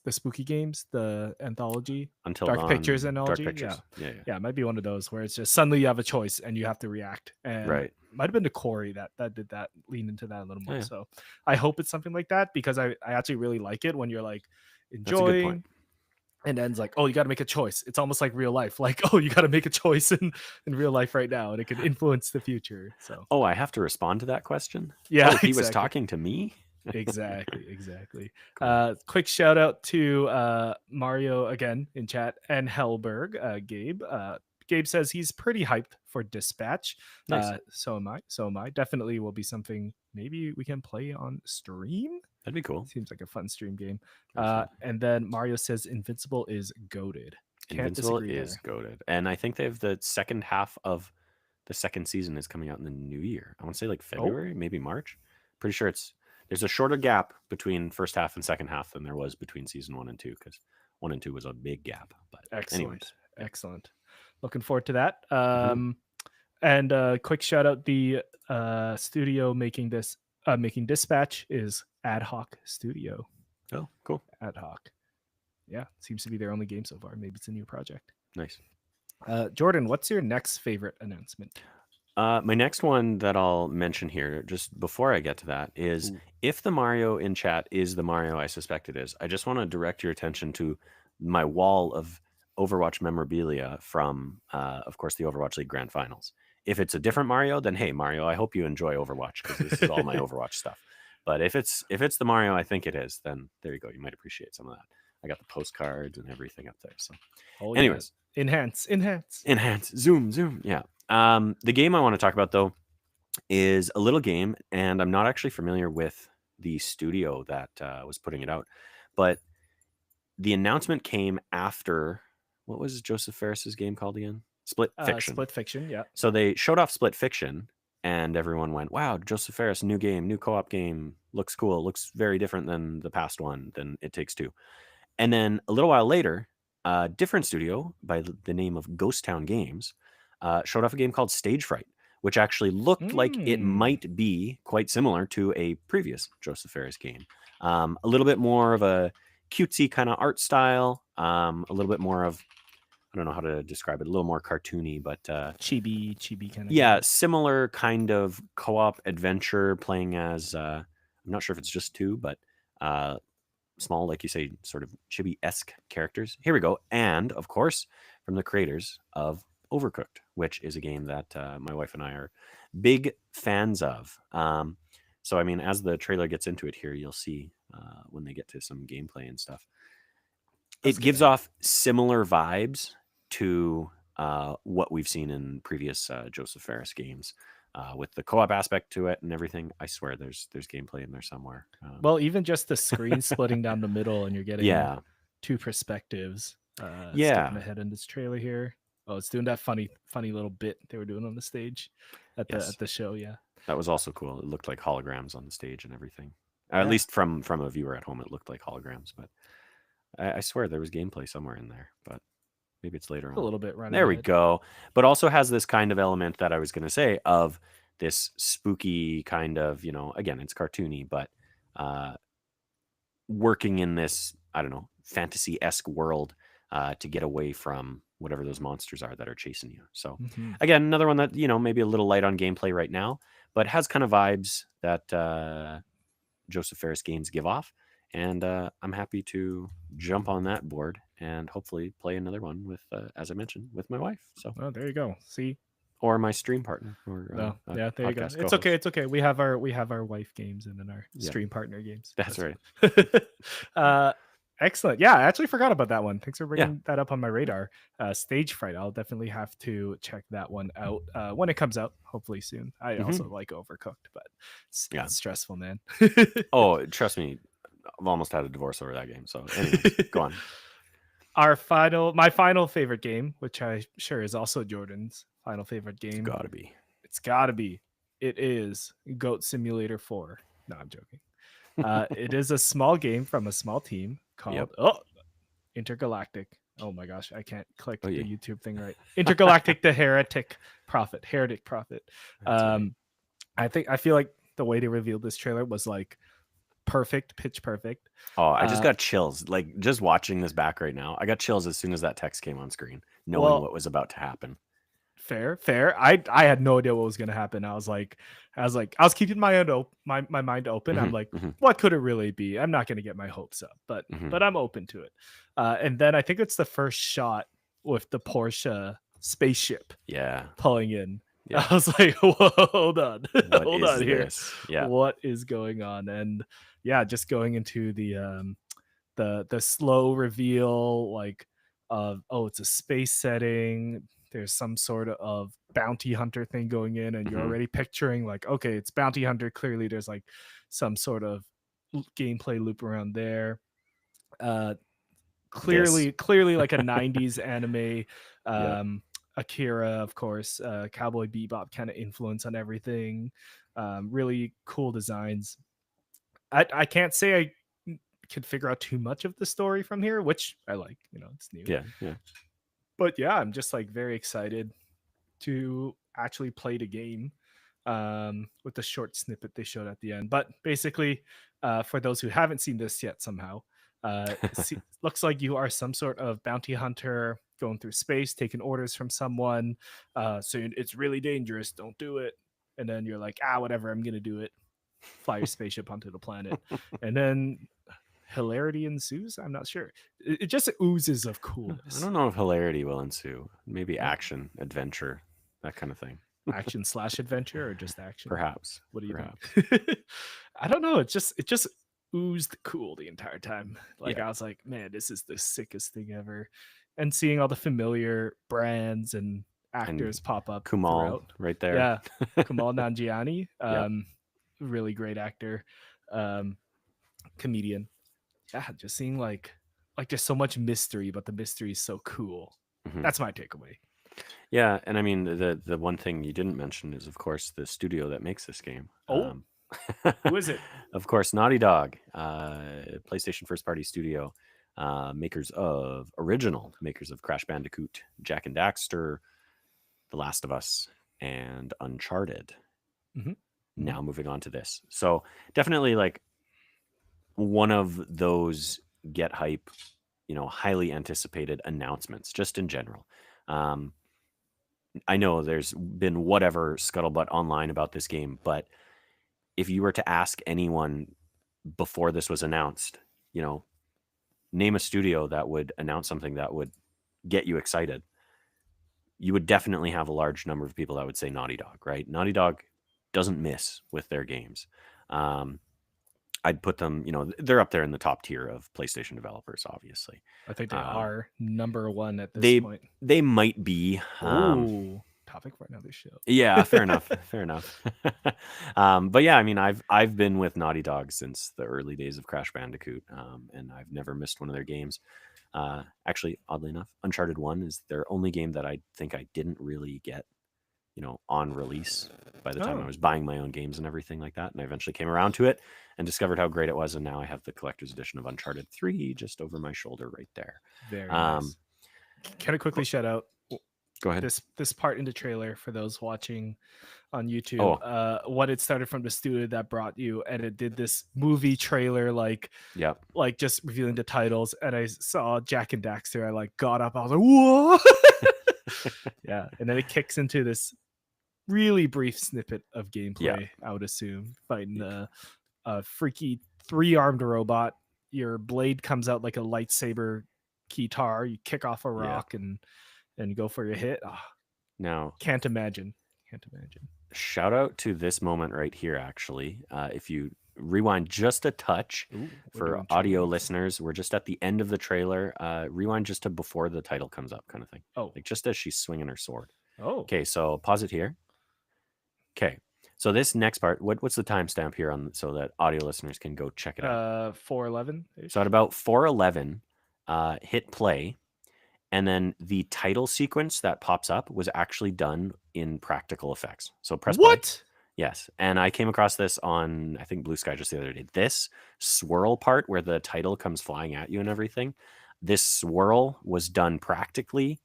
The spooky games, the anthology,
Until
Dark Pictures
Dawn, Dark
anthology. Yeah,
Pictures. Yeah. Yeah.
yeah, it might be one of those where it's just suddenly you have a choice and you have to react. And
Right.
might have been the Corey that did that, lean into that a little
Oh,
more.
yeah.
So I hope it's something like that because I actually really like it when you're like
That's a good point.
enjoying and ends like, oh, you got to make a choice. It's almost like real life. Like, oh, you got to make a choice in real life right now, and it could influence the future. So
Oh, I have to respond to that question.
yeah,
Oh, he was
exactly.
talking to me.
Exactly.
Cool.
Quick shout out to Mario again in chat and Hellberg, Gabe. Gabe says he's pretty hyped for Dispatch.
Nice.
So am I. So am I. Definitely will be something maybe we can play on stream.
That'd be cool.
Seems like a fun stream game.
Absolutely.
And then Mario says Invincible is goated. Can't
Invincible
disagree
is
there.
goaded. And I think they have the second half of the second season is coming out in the new year. I want to say like
Oh,
February, maybe March. Pretty sure there's a shorter gap between first half and second half than there was between season 1 and 2 because 1 and 2 was a big gap. But anyways,
excellent.
yeah.
Excellent. Looking forward to that.
Mhm.
And quick shout out the studio making Dispatch is Ad Hoc Studio.
Oh, cool.
Ad Hoc. Yeah, seems to be their only game so far. Maybe it's a new project.
Nice.
Jordan, what's your next favorite announcement?
My next one that I'll mention here, just before I get to that, is
Ooh.
if the Mario in chat is the Mario I suspect it is, I just want to direct your attention to my wall of Overwatch memorabilia from, of course, the Overwatch League Grand Finals. If it's a different Mario, then hey, Mario, I hope you enjoy Overwatch because this is all my Overwatch stuff. But if it's the Mario I think it is, then there you go. You might appreciate some of that. I got the postcards and everything up there. So,
Oh yeah.
anyways,
Enhance.
enhance, zoom. Yeah. The game I want to talk about though is a little game, and I'm not actually familiar with the studio that was putting it out, but the announcement came after what was Joseph Ferris's game called again? Split Fiction.
Split Fiction, yeah.
So they showed off Split Fiction, and everyone went, "Wow, Joseph Ferris, new game, new co-op game, looks cool, looks very different than the past one, than It Takes Two." And then a little while later, a different studio by the name of Ghost Town Games showed off a game called Stage Fright, which actually looked like it might be quite similar to a previous Joseph Ferris game. A little bit more of a cutesy kind of art style, a little bit more of, I don't know how to describe it, a little more cartoony, but
chibi kind of
yeah,
game.
similar kind of co-op adventure playing as, I'm not sure if it's just two, but small, like you say, sort of chibi-esque characters. Here we go. And of course, from the creators of Overcooked, which is a game that my wife and I are big fans of. So, I mean, as the trailer gets into it here, you'll see when they get to some gameplay and stuff.
That's
it gives off similar vibes to what we've seen in previous Joseph Ferris games. With the co-op aspect to it and everything, I swear there's gameplay in there somewhere.
Well, even just the screen splitting down the middle and you're getting
yeah,
two perspectives.
yeah.
Skipping ahead in this trailer here. Oh, it's doing that funny little bit they were doing on the stage
Yes,
at the show. Yeah.
that was also cool. It looked like holograms on the stage and everything. At
Yeah.
least from a viewer at home, it looked like holograms. But I swear there was gameplay somewhere in there, but maybe it's later
A
on.
little bit run
There we
ahead.
go. But also has this kind of element that I was going to say of this spooky kind of, again, it's cartoony, but uh, working in this, I don't know, fantasy-esque world to get away from whatever those monsters are that are chasing you. So
Hmm.
again, another one that, maybe a little light on gameplay right now, but has kind of vibes that Joseph Ferris games give off. And I'm happy to jump on that board and hopefully play another one with, as I mentioned, with my wife. So,
Oh, there you go. See.
or my stream partner, or
No, yeah, there you go.
podcast
It's
co-host.
okay. It's okay. We have our wife games and then our
Yeah.
stream partner games.
That's right.
Excellent. Yeah, I actually forgot about that one. Thanks for
Yeah.
bringing that up on my radar. Stage Fright. I'll definitely have to check that one out when it comes out. Hopefully soon. I also like Overcooked, but
Yeah.
it's stressful, man.
Oh, trust me, I've almost had a divorce over that game. So, anyways, go on.
My final favorite game, which I sure is also Jordan's final favorite game.
Gotta be.
It's gotta be. It is Goat Simulator 4. No, I'm joking. It is a small game from a small team called Intergalactic. Oh my gosh, I can't click the YouTube thing right. Intergalactic, the Heretic Prophet. I feel like the way they revealed this trailer was like perfect, pitch perfect.
Oh, I just got chills. Like just watching this back right now, I got chills as soon as that text came on screen, knowing what was about to happen.
Fair. I had no idea what was gonna happen. I was keeping my mind open. I'm like, what could it really be? I'm not gonna get my hopes up, but I'm open to it. And then I think it's the first shot with the Porsche spaceship.
Yeah.
Pulling in. Yeah. I was like, whoa, hold on. Hold on here.
Yeah.
What is going on? And yeah, just going into the slow reveal, like it's a space setting. There's some sort of bounty hunter thing going in, and you're already picturing like, okay, it's bounty hunter. Clearly, there's like some sort of gameplay loop around there. Clearly like a 90s anime. Akira, of course, Cowboy Bebop kind of influence on everything. Really cool designs. I can't say I could figure out too much of the story from here, which I like. It's new.
Yeah.
But yeah, I'm just like very excited to actually play the game with the short snippet they showed at the end. But basically, for those who haven't seen this yet somehow, looks like you are some sort of bounty hunter going through space, taking orders from someone. So it's really dangerous. Don't do it. And then you're like, whatever, I'm going to do it. Fly your spaceship onto the planet. And then hilarity ensues. I'm not sure. It just oozes of coolness.
I don't know if hilarity will ensue. Maybe action, adventure, that kind of thing.
Action / adventure, or just action?
Perhaps.
What do you think? I don't know. It just oozed cool the entire time. Like I was like, man, this is the sickest thing ever. And seeing all the familiar brands and actors pop up.
Kumail
throughout.
right there.
Yeah, Kumail Nanjiani. Really great actor, comedian. Yeah, just seeing like there's so much mystery, but the mystery is so cool. That's my takeaway.
Yeah, and I mean the one thing you didn't mention is, of course, the studio that makes this game.
Who is it?
Of course, Naughty Dog, PlayStation first party studio, makers of Crash Bandicoot, Jak and Daxter, The Last of Us, and Uncharted. Now moving on to this. So definitely like one of those get hype, highly anticipated announcements just in general. I know there's been whatever scuttlebutt online about this game, but if you were to ask anyone before this was announced, name a studio that would announce something that would get you excited, you would definitely have a large number of people that would say Naughty Dog, right? Naughty Dog doesn't miss with their games. I'd put them, they're up there in the top tier of PlayStation developers, obviously.
I think they are number one at this point.
They might be.
Topic for another show.
Yeah, fair enough. Fair enough. But yeah, I mean, I've been with Naughty Dog since the early days of Crash Bandicoot, and I've never missed one of their games. Actually, oddly enough, Uncharted 1 is their only game that I think I didn't really get, on release by the time I
Oh,
was buying my own games and everything like that. And I eventually came around to it and discovered how great it was. And now I have the collector's edition of Uncharted 3 just over my shoulder right there.
very
Um,
nice. Can I quickly shout out
Go ahead.
this part in the trailer for those watching on YouTube?
Oh,
What it started from the studio that brought you, and it did this movie trailer
yeah.
like just revealing the titles, and I saw Jack and Daxter. I like got up. I was like, whoa. Yeah, and then it kicks into this really brief snippet of gameplay. I would assume fighting a freaky 3-armed robot. Your blade comes out like a lightsaber guitar. You kick off a rock and go for your hit. Oh,
Now,
can't imagine.
shout out to this moment right here, actually. If you rewind just a touch for audio listeners, we're just at the end of the trailer. Rewind just to before the title comes up, kind of thing.
Oh,
like just as she's swinging her sword.
Oh,
Okay, so pause it here. Okay, so this next part, what's the timestamp here on so that audio listeners can go check it out?
4:11.
So at about 4:11, hit play, and then the title sequence that pops up was actually done in practical effects. So press play.
What?
Yes, and I came across this on, I think, Blue Sky just the other day. This swirl part where the title comes flying at you and everything, this swirl was done practically.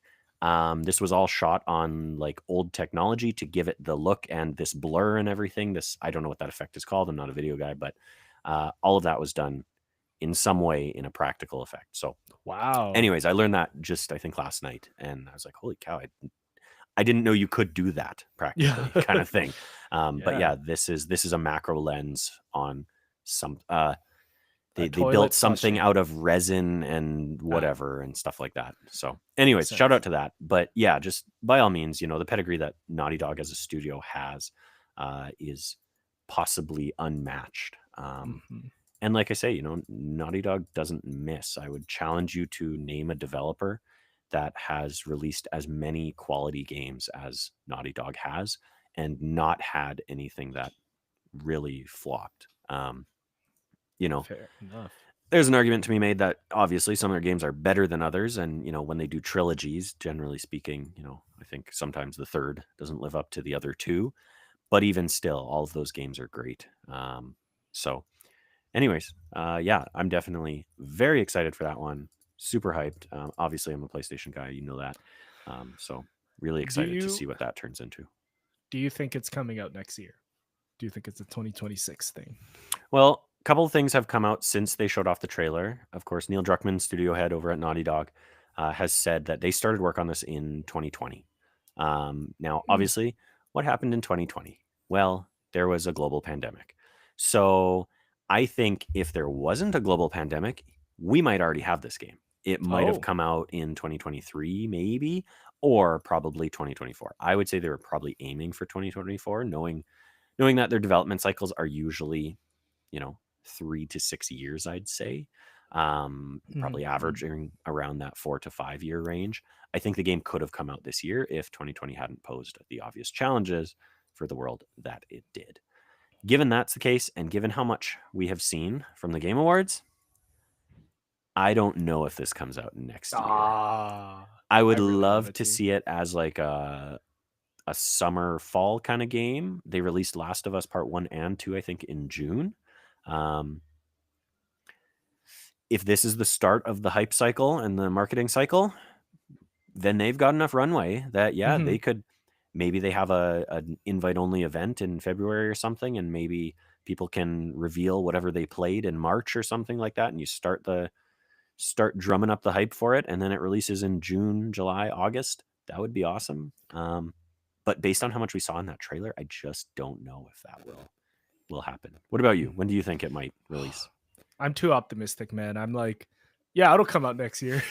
This was all shot on like old technology to give it the look and this blur and everything. This, I don't know what that effect is called. I'm not a video guy, but all of that was done in some way in a practical effect. So,
Wow.
anyways, I learned that just, I think, last night, and I was like, holy cow, I didn't know you could do that practically, kind of thing. But yeah, this is a macro lens on some. They built something out of resin and whatever and stuff like that. So, anyways, shout out to that. But yeah, just by all means, the pedigree that Naughty Dog as a studio has is possibly unmatched. And like I say, Naughty Dog doesn't miss. I would challenge you to name a developer that has released as many quality games as Naughty Dog has and not had anything that really flopped.
Fair enough.
There's an argument to be made that obviously some of their games are better than others. And, when they do trilogies, generally speaking, I think sometimes the third doesn't live up to the other two. But even still, all of those games are great. So anyways, yeah, I'm definitely very excited for that one. Super hyped. Obviously, I'm a PlayStation guy. You know that. So really excited to see what that turns into.
Do you think it's coming out next year? Do you think it's a 2026 thing?
Well, a couple of things have come out since they showed off the trailer. Of course, Neil Druckmann, studio head over at Naughty Dog, has said that they started work on this in 2020. Now, obviously, what happened in 2020? Well, there was a global pandemic. So I think if there wasn't a global pandemic, we might already have this game. It might have come out in 2023, maybe, or probably 2024. I would say they were probably aiming for 2024, knowing that their development cycles are usually, 3 to 6 years, I'd say. Probably averaging around that 4 to 5 year range. I think the game could have come out this year if 2020 hadn't posed the obvious challenges for the world that it did. Given that's the case, and given how much we have seen from the Game Awards, I don't know if this comes out next year. I would really love to see it as like a summer fall kind of game. They released Last of Us Part 1 and 2, I think, in June. If this is the start of the hype cycle and the marketing cycle, then they've got enough runway that, they could, maybe they have an invite-only event in February or something, and maybe people can reveal whatever they played in March or something like that, and you start drumming up the hype for it, and then it releases in June, July, August. That would be awesome. But based on how much we saw in that trailer, I just don't know if that will happen. What about you? When do you think it might release?
I'm too optimistic, man. I'm like, yeah, it'll come out next year.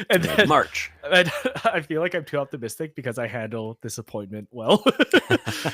And then
March.
I feel like I'm too optimistic because I handle disappointment well.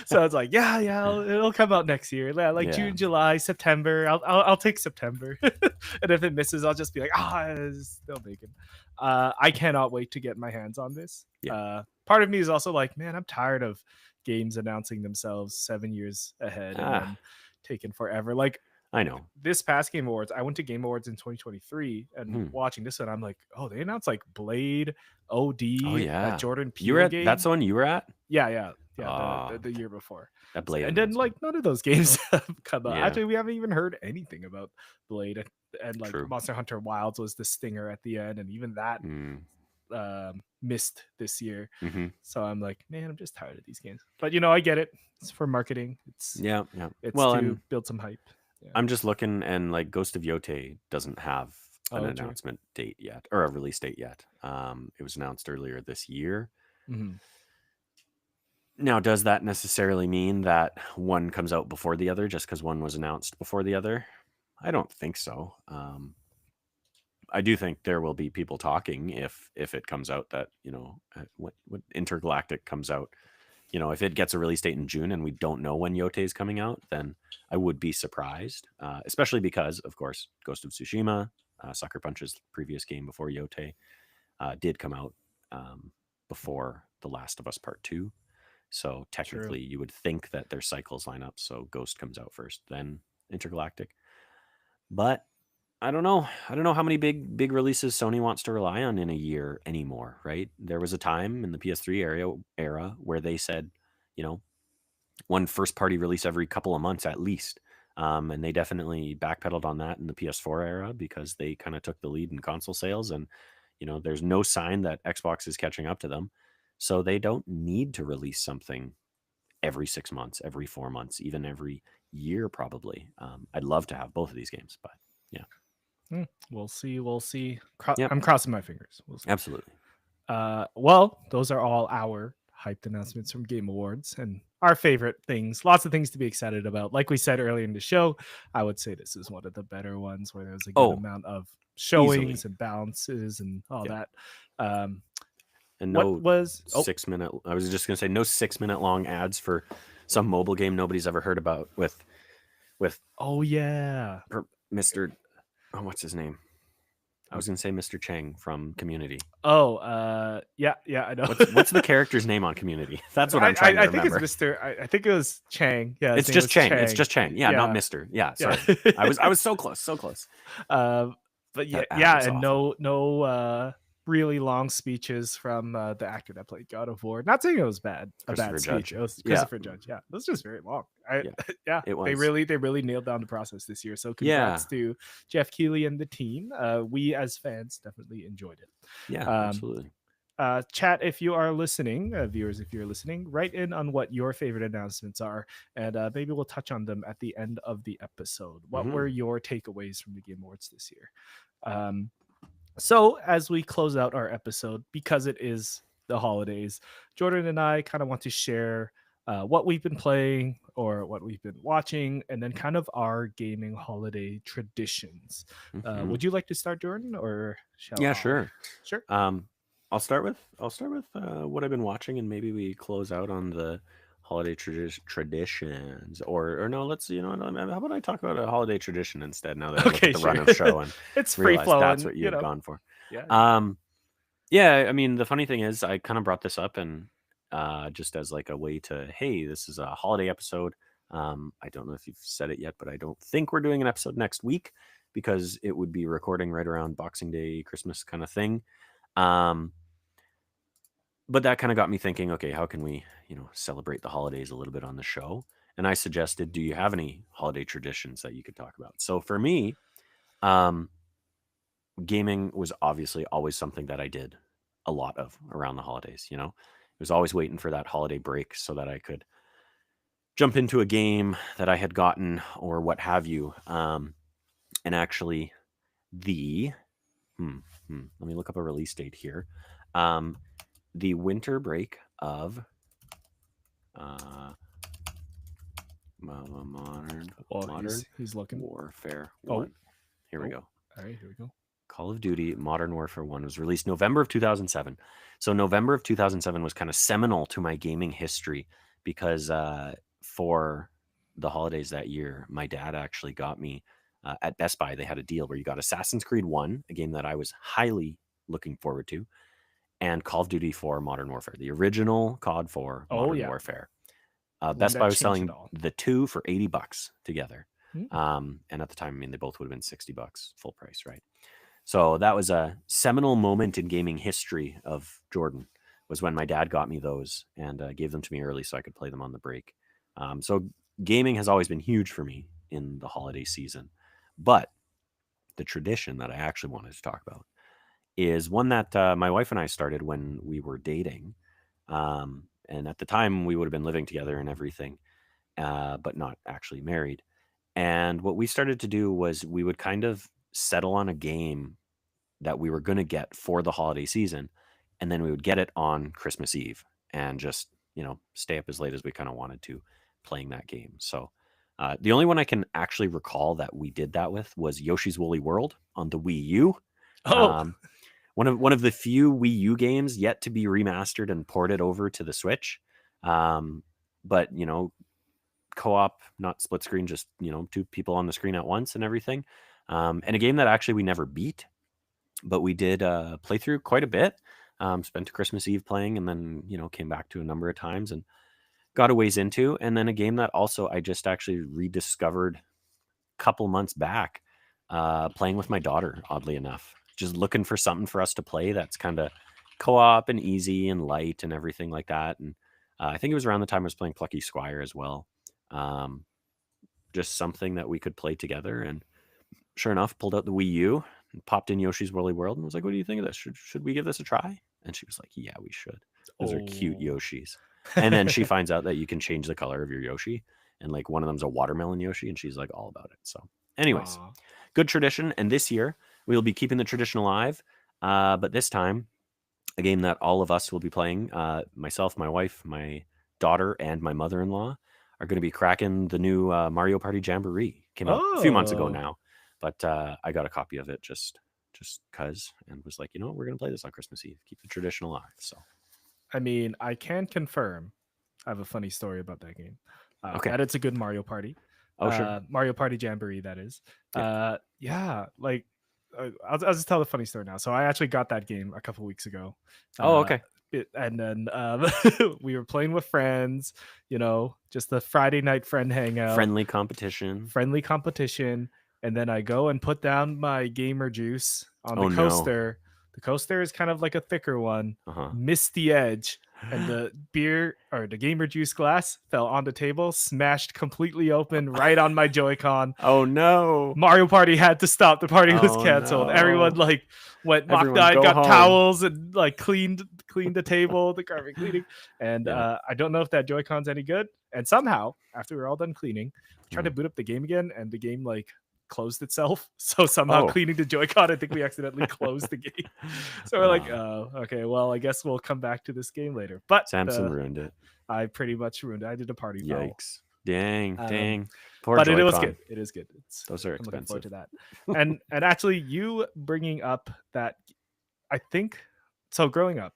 So it's like, yeah, it'll come out next year. Like June, July, September. I'll take September. And if it misses, I'll just be like, it's still making. I cannot wait to get my hands on this. Part of me is also like, man, I'm tired of games announcing themselves 7 years ahead and then taking forever. Like,
I know.
This past Game Awards, I went to Game Awards in 2023, and
Hmm.
watching this one, I'm like, oh, they announced like Blade,
Oh
OD, that
yeah,
Jordan
you were
Peele
at that's
game.
the one you were at.
Yeah.
Ah,
The year before.
that
So,
Blade
and then like
announcement.
none of those games have come out.
Yeah,
Actually, we haven't even heard anything about Blade, and like
true.
Monster Hunter Wilds was the stinger at the end, and even that
Mm,
missed this year.
hmm.
So I'm like, man, I'm just tired of these games. But you know, I get it. It's for marketing.
Yeah, yeah.
It's
Well,
to
and
build some hype. Yeah.
I'm just looking, and like Ghost of Yote doesn't have an
Oh, true.
announcement date yet, or a release date yet. It was announced earlier this year.
Hmm.
Now, does that necessarily mean that one comes out before the other just because one was announced before the other? I don't think so. I do think there will be people talking if it comes out that, what Intergalactic comes out. If it gets a release date in June and we don't know when Yote is coming out, then I would be surprised, especially because, of course, Ghost of Tsushima, Sucker Punch's previous game before Yote, did come out before The Last of Us Part 2. So
True.
technically, you would think that their cycles line up. So Ghost comes out first, then Intergalactic. But I don't know. I don't know how many big releases Sony wants to rely on in a year anymore, right? There was a time in the PS3 era where they said, you know, one first party release every couple of months at least. And they definitely backpedaled on that in the PS4 era because they kind of took the lead in console sales. And, there's no sign that Xbox is catching up to them. So they don't need to release something every 6 months, every 4 months, even every year, probably. I'd love to have both of these games, but yeah.
We'll see. We'll see.
Yep,
I'm crossing my fingers. We'll see.
absolutely.
Well, those are all our hyped announcements from Game Awards and our favorite things. Lots of things to be excited about. Like we said earlier in the show, I would say this is one of the better ones where there's a good
Oh,
amount of
easily.
showings and balances and all
Yeah.
that.
And
What
no
was
6 minute, I was just going to say, no 6 minute long ads for some mobile game nobody's ever heard about with
Oh yeah.
Mr. Oh, what's his name? I was going to say Mr. Chang from Community.
Oh, yeah, I know.
What's the character's name on Community? That's what I'm trying to
I think
remember.
it's Mr. I think it was Chang. Yeah, his
It's
name
just
was
Chang. It's just Chang. Yeah, not Mr. Yeah, sorry.
Yeah.
I was so close, so close.
But
That ad was
and
awful.
no really long speeches from the actor that played God of War. Not saying it was bad, a bad
Christopher
speech.
Judge.
It was
Yeah.
Christopher Judge. Yeah, it was just very long.
Yeah,
Yeah,
it
they
was.
really nailed down the process this year. So
Yeah.
congrats to Jeff Keighley and the team. We as fans definitely enjoyed it.
Yeah, absolutely.
Chat, if you are listening, viewers, if you're listening, write in on what your favorite announcements are, and maybe we'll touch on them at the end of the episode. What were your takeaways from the Game Awards this year? So as we close out our episode, because it is the holidays, Jordan and I kind of want to share what we've been playing or what we've been watching, and then kind of our gaming holiday traditions. Would you like to start, Jordan, or shall
Yeah,
I?
sure.
Sure.
I'll start with what I've been watching, and maybe we close out on the holiday traditions, or no, let's how about I talk about a holiday tradition instead? Now that I look
Okay,
at the run
sure.
of show and
It's free
realize that's
flowing,
what you had gone for.
Yeah.
Yeah, I mean, the funny thing is, I kind of brought this up and just as like a way to, hey, this is a holiday episode. I don't know if you've said it yet, but I don't think we're doing an episode next week because it would be recording right around Boxing Day, Christmas kind of thing. But that kind of got me thinking, okay, how can we, celebrate the holidays a little bit on the show? And I suggested, do you have any holiday traditions that you could talk about? So for me, gaming was obviously always something that I did a lot of around the holidays. It was always waiting for that holiday break so that I could jump into a game that I had gotten or what have you. And actually, let me look up a release date here. The winter break of modern
He's looking.
Warfare 1. Here we go.
All right, here we go.
Call of Duty Modern Warfare 1 was released November of 2007. So November of 2007 was kind of seminal to my gaming history because for the holidays that year, my dad actually got me at Best Buy. They had a deal where you got Assassin's Creed 1, a game that I was highly looking forward to, and Call of Duty 4 Modern Warfare, the original COD 4 Modern Warfare. Best Buy was selling the two for $80 together.
Mm.
And at the time, I mean, they both would have been $60 full price, right? So that was a seminal moment in gaming history of Jordan, was when my dad got me those and gave them to me early so I could play them on the break. So gaming has always been huge for me in the holiday season. But the tradition that I actually wanted to talk about is one that my wife and I started when we were dating. And at the time, we would have been living together and everything, but not actually married. And what we started to do was we would kind of settle on a game that we were going to get for the holiday season. And then we would get it on Christmas Eve and just, stay up as late as we kind of wanted to playing that game. So the only one I can actually recall that we did that with was Yoshi's Woolly World on the Wii U.
Oh,
Um, one of the few Wii U games yet to be remastered and ported over to the Switch. But co-op, not split screen, just two people on the screen at once and everything. And a game that actually we never beat, but we did play through quite a bit. Spent Christmas Eve playing, and then came back to a number of times and got a ways into. And then a game that also I just actually rediscovered a couple months back, playing with my daughter. Oddly enough, just looking for something for us to play that's kind of co-op and easy and light and everything like that. And I think it was around the time I was playing Plucky Squire as well. Um, just something that we could play together. And sure enough, pulled out the Wii U and popped in Yoshi's Woolly World and was like, "What do you think of this? Should we give this a try?" And she was like, "Yeah, we should. Those are cute
oh.
Yoshis." And then she finds out that you can change the color of your Yoshi, and like one of them's a watermelon Yoshi, and she's like all about it. So, anyways,
Aw.
good tradition. And this year we'll be keeping the tradition alive, but this time a game that all of us will be playing. Myself, my wife, my daughter, and my mother-in-law are going to be cracking the new Mario Party Jamboree. Came out a few months ago
Oh,
now, but I got a copy of it just cause, and was like, we're going to play this on Christmas Eve. Keep the tradition alive. So
I mean, I can confirm. I have a funny story about that game.
okay.
That it's a good Mario Party.
Oh sure.
Mario Party Jamboree, that is.
Yeah.
Yeah, like I'll just tell the funny story now. So I actually got that game a couple weeks ago.
Oh
Uh,
okay.
and then we were playing with friends, just the Friday night friend hangout,
Friendly competition.
friendly competition. And then I go and put down my gamer juice on the
Oh no.
coaster. The coaster is kind of like a thicker one,
Uh-huh.
missed the edge, and the beer or the gamer juice glass fell on the table, smashed completely open right on my Joy-Con.
Oh no.
Mario Party had to stop. The party was
Oh,
canceled.
no.
Everyone went mock
Everyone
died,
go
got
home.
towels and cleaned the table, the carpet cleaning. And
Yeah.
I don't know if that Joy-Con's any good. And somehow, after we were all done cleaning, we tried to boot up the game again, and the game closed itself. So somehow
Oh.
cleaning the Joy-Con, I think we accidentally closed the game. So we're like, oh, okay, well, I guess we'll come back to this game later. But
Samson ruined it.
I pretty much ruined it. I did a party foul.
Yikes. Dang.
Um,
Poor
But
Joy-Con.
it was good. It is good.
Those are
I'm looking forward
expensive.
to that. And actually, you bringing up that, I think so. Growing up,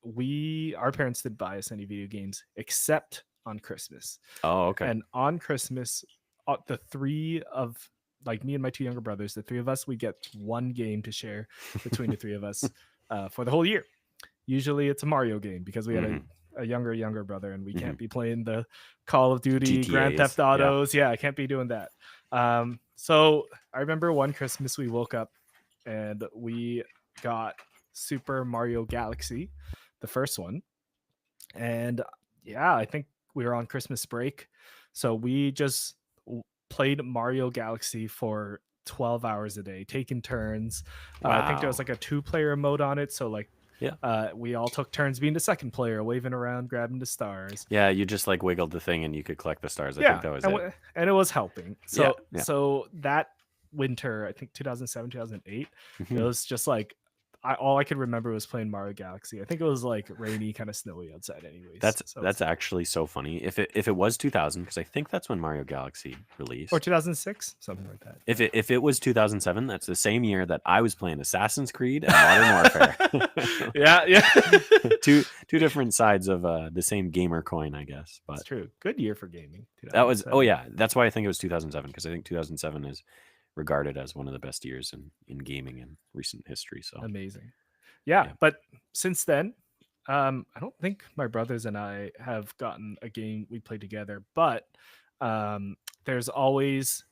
our parents didn't buy us any video games except on Christmas.
Oh, okay.
And on Christmas, the three of me and my two younger brothers, the three of us, we get one game to share between the three of us for the whole year. Usually, it's a Mario game because we had a younger brother, and we can't be playing the Call of Duty, Grand Theft Autos. Yeah, I can't be doing that. So I remember one Christmas we woke up and we got Super Mario Galaxy, the first one. And yeah, I think we were on Christmas break. So we just played Mario Galaxy for 12 hours a day, taking turns. I think there was
Wow.
a 2-player mode on it. So
Yeah.
we all took turns being the second player, waving around, grabbing the stars.
Yeah, you just wiggled the thing and you could collect the stars. I
Yeah,
think that was
and,
it.
and it was helping. So
Yeah.
so that winter, I think 2007, 2008, it
Mhm.
was just all I could remember was playing Mario Galaxy. I think it was rainy, kind of snowy outside anyways.
That's actually so funny. If it was 2000, because I think that's when Mario Galaxy released.
Or 2006, something like that.
If it was 2007, that's the same year that I was playing Assassin's Creed and Modern Warfare.
Yeah.
two different sides of the same gamer coin, I guess. But
That's true. Good year for gaming.
that was
2007.
yeah. That's why I think it was 2007, because I think 2007 is regarded as one of the best years in gaming in recent history. So
Amazing. Yeah,
Yeah.
but since then, I don't think my brothers and I have gotten a game we play together, but there's always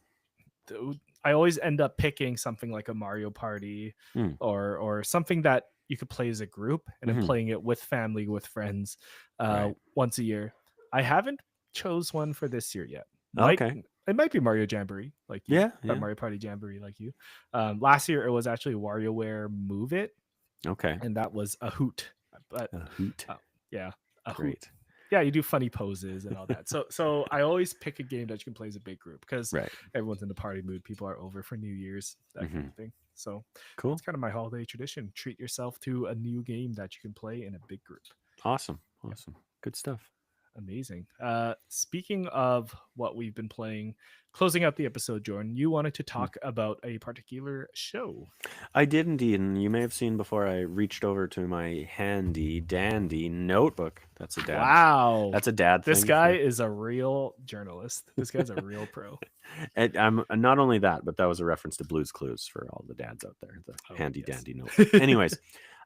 I always end up picking something like a Mario Party
Mm,
or something that you could play as a group and then
hmm.
playing it with family, with friends,
Right.
once a year. I haven't chose one for this year yet. Might
Okay.
it might be Mario Jamboree like you,
Yeah.
or
Yeah.
Mario Party Jamboree like you. Last year it was actually WarioWare Move It,
Okay.
and that was a hoot. But
A hoot.
uh, yeah, a hoot.
Great.
Yeah, you do funny poses and all that. So I always pick a game that you can play as a big group because
Right.
everyone's in the party mood. People are over for New Year's, that kind
Hmm.
of thing. So that's
Cool.
kind of my holiday tradition. Treat yourself to a new game that you can play in a big group.
Awesome.
Yeah,
Awesome. Good stuff.
amazing. Speaking of what we've been playing, closing out the episode, Jordan, you wanted to
Hmm.
talk about a particular show.
I did indeed, and you may have seen before I reached over to my handy dandy notebook.
Wow.
That's a dad
This
thing
guy
for.
is a real journalist. This guy's a real pro.
And I'm not only that, but that was a reference to Blue's Clues for all the dads out there. The
Oh,
handy
yes.
dandy notebook. Anyways,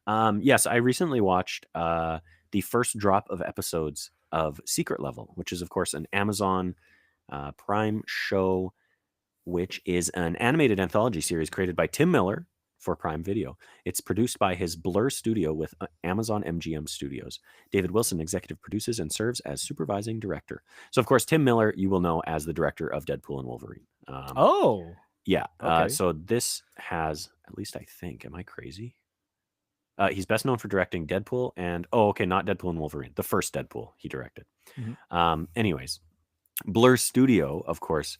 yes, I recently watched the first drop of episodes of Secret Level, which is of course an Amazon Prime show, which is an animated anthology series created by Tim Miller for Prime Video. It's produced by his Blur studio with Amazon MGM Studios. David Wilson executive produces and serves as supervising director. So, of course, Tim Miller, you will know as the director of Deadpool and Wolverine.
Oh,
Yeah.
okay.
So this has, at least I think, am I crazy? He's best known for directing Deadpool and, not Deadpool and Wolverine, the first Deadpool he directed.
Mhm.
Anyways, Blur Studio, of course,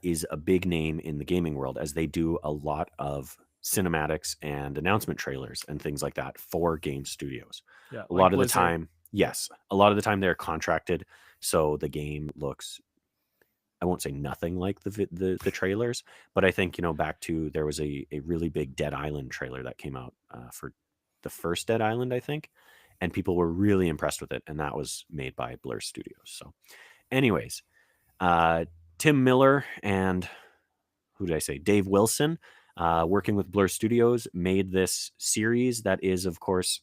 is a big name in the gaming world as they do a lot of cinematics and announcement trailers and things like that for game studios.
Yeah,
A
like
lot of the
Blizzard.
time, yes, a lot of the time they're contracted, so the game looks. I won't say nothing like the trailers, but I think back to there was a really big Dead Island trailer that came out for the first Dead Island, I think, and people were really impressed with it, and that was made by Blur Studios. So, anyways, uh, Tim Miller and who did I say? Dave Wilson, working with Blur Studios, made this series that is, of course,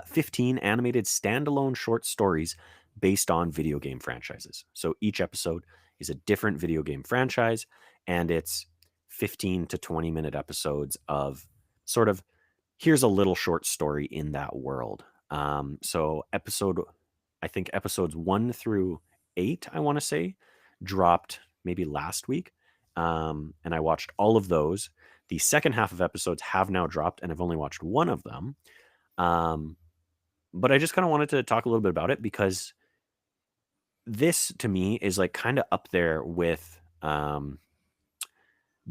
15 animated standalone short stories based on video game franchises. So each episode is a different video game franchise, and it's 15 to 20-minute episodes of sort of here's a little short story in that world. I think episodes 1 through 8, I want to say, dropped maybe last week. And I watched all of those. The second half of episodes have now dropped, and I've only watched one of them. Um, but I just kind of wanted to talk a little bit about it because this to me is like kind of up there with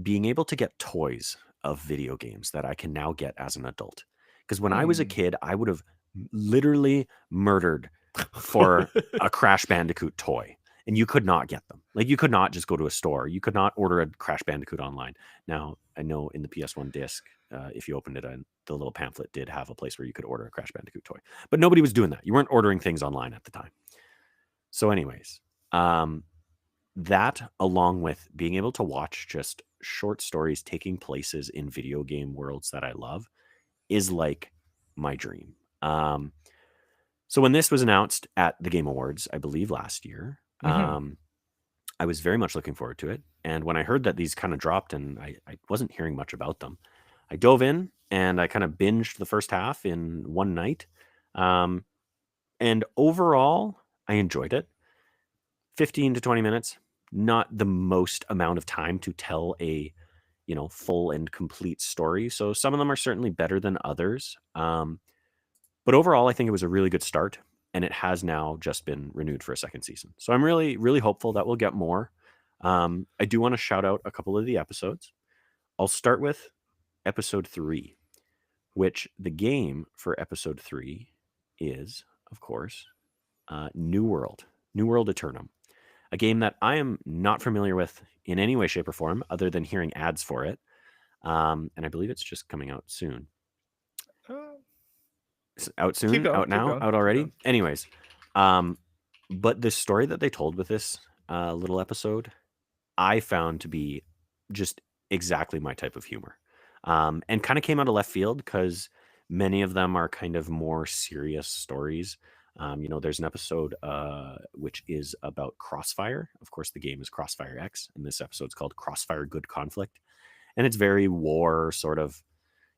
being able to get toys of video games that I can now get as an adult. Because when I was a
Hmm.
kid, I would have literally murdered for a Crash Bandicoot toy. And you could not get them. Like you could not just go to a store. You could not order a Crash Bandicoot online. Now, I know in the PS1 disc, if you opened it, the little pamphlet did have a place where you could order a Crash Bandicoot toy. But nobody was doing that. You weren't ordering things online at the time. So, anyways, that along with being able to watch just short stories taking places in video game worlds that I love is like my dream. So when this was announced at the Game Awards, I believe last year,
Hmm.
I was very much looking forward to it. And when I heard that these kind of dropped and I wasn't hearing much about them, I dove in and I kind of binged the first half in one night. Um, and overall, I enjoyed it. 15 to 20 minutes, not the most amount of time to tell a full and complete story. So some of them are certainly better than others. But overall, I think it was a really good start, and it has now just been renewed for a second season. So I'm really, really hopeful that we'll get more. I do want to shout out a couple of the episodes. I'll start with episode 3, which the game for episode 3 is, of course, New World Eternum, a game that I am not familiar with in any way, shape, or form other than hearing ads for it. And I believe it's just coming out soon.
Uh,
Out
keep
soon,
going.
out
Keep
now,
going.
out
Keep
already.
going.
Anyways, um, but the story that they told with this little episode, I found to be just exactly my type of humor, and kind of came out of left field because many of them are kind of more serious stories. There's an episode which is about Crossfire. Of course, the game is Crossfire X, and this episode's called Crossfire Good Conflict, and it's very war sort of,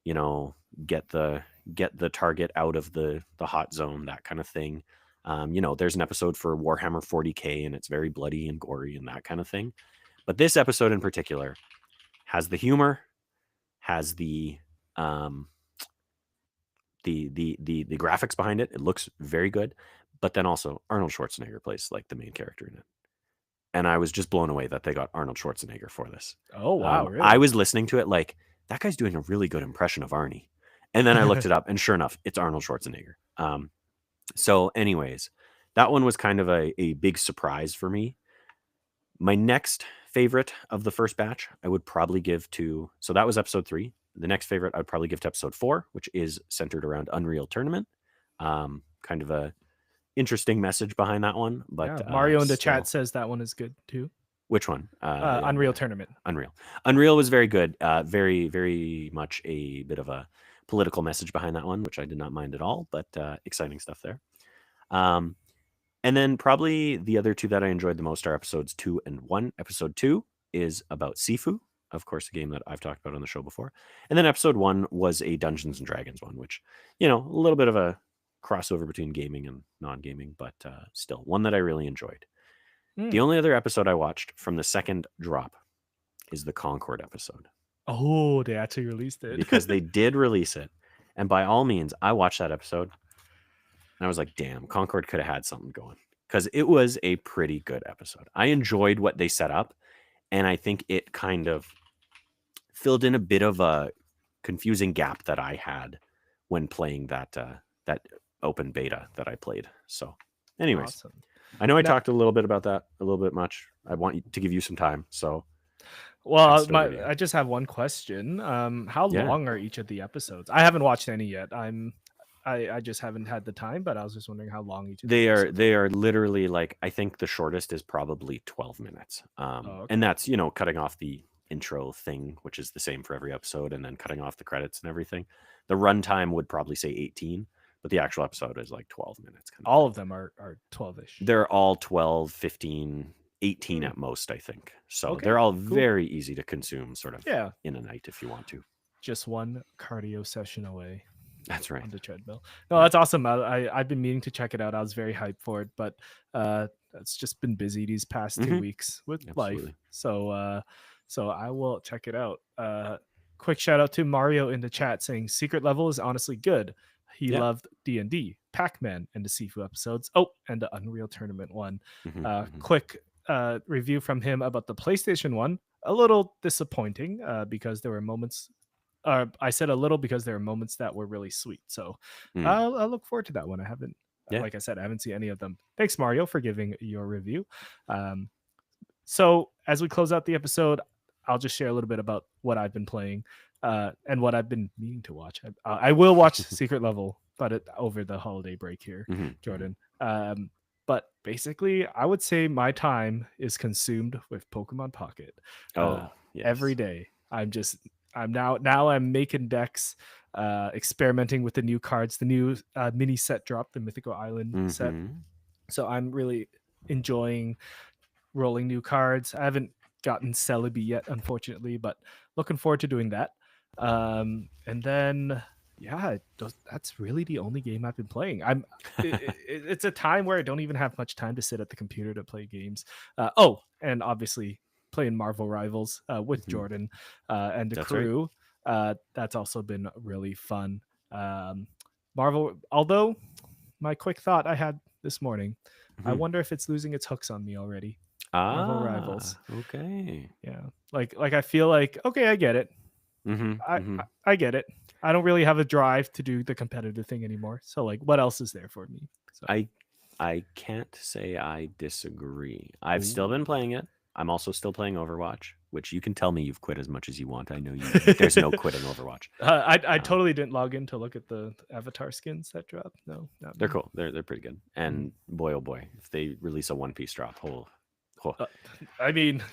you know, get the target out of the hot zone, that kind of thing. There's an episode for Warhammer 40K, and it's very bloody and gory and that kind of thing. But this episode in particular has the humor, has the graphics behind it. It looks very good, but then also Arnold Schwarzenegger plays like the main character in it, and I was just blown away that they got Arnold Schwarzenegger for this.
Oh wow,
I
really?
was listening to it like, that guy's doing a really good impression of Arnie, and then I looked it up, and sure enough, it's Arnold Schwarzenegger. So, anyways, that one was kind of a big surprise for me. My next favorite of the first batch, I would probably give to, so that was episode 3. The next favorite I would probably give to episode 4, which is centered around Unreal Tournament. Kind of a interesting message behind that one, but
Yeah, Mario in the
still-
chat says that one is good too.
Which one?
Unreal Tournament.
Unreal was very good. Very, very much a bit of a political message behind that one, which I did not mind at all, but exciting stuff there. And then probably the other 2 that I enjoyed the most are episodes 2 and 1. Episode 2 is about Sifu, of course, a game that I've talked about on the show before. And then episode 1 was a Dungeons and Dragons one, which, a little bit of a crossover between gaming and non-gaming, but still one that I really enjoyed. The only other episode I watched from the second drop is the Concord episode.
Oh, they actually released it.
Because they did release it. And by all means, I watched that episode and I was like, damn, Concord could have had something going. Because it was a pretty good episode. I enjoyed what they set up. And I think it kind of filled in a bit of a confusing gap that I had when playing that open beta that I played. So anyways,
Awesome.
I know I talked a little bit about that, a little bit much. I want you to give you some time. So,
well, I just have one question. How long are each of the episodes? I haven't watched any yet. I just haven't had the time, but I was just wondering how long each of
they are. They are literally like, I think the shortest is probably 12 minutes.
Okay.
And that's, cutting off the intro thing, which is the same for every episode, and then cutting off the credits and everything. The runtime would probably say 18. But the actual episode is like 12 minutes.
All of them are 12-ish.
They're all 12, 15, 18 at most, I think. So they're all very easy to consume sort of in a night if you want to.
Just one cardio session away.
That's right.
On the treadmill. No, that's awesome. I've been meaning to check it out. I was very hyped for it, but it's just been busy these past 2 weeks with life. So I will check it out. Quick shout out to Mario in the chat saying Secret Level is honestly good. He loved D&D, Pac-Man, and the Sifu episodes. Oh, and the Unreal Tournament one. Quick review from him about the PlayStation one. A little disappointing because there were moments. I said a little because there are moments that were really sweet. So I'll look forward to that one. I haven't, like I said, I haven't seen any of them. Thanks, Mario, for giving your review. So as we close out the episode, I'll just share a little bit about what I've been playing. And what I've been meaning to watch. I will watch Secret Level, but over the holiday break here, Jordan. But basically, I would say my time is consumed with Pokemon Pocket. Every day. I'm making decks, experimenting with the new cards, the new mini set drop, the Mythical Island set. So I'm really enjoying rolling new cards. I haven't gotten Celebi yet, unfortunately, but looking forward to doing that. And then that's really the only game I've been playing. It's a time where I don't even have much time to sit at the computer to play games. And obviously playing Marvel Rivals with Jordan and the crew. Right. That's also been really fun. Marvel, although my quick thought I had this morning, I wonder if it's losing its hooks on me already. Marvel Rivals.
Okay.
Yeah. Like I feel like, okay, I get it. I get it. I don't really have a drive to do the competitive thing anymore. So like, what else is there for me? So.
I can't say I disagree. I've still been playing it. I'm also still playing Overwatch, which you can tell me you've quit as much as you want. I know there's no quitting Overwatch.
I totally didn't log in to look at the avatar skins that drop. No,
they're cool. They're pretty good. And boy, oh boy, if they release a One Piece drop,
I mean,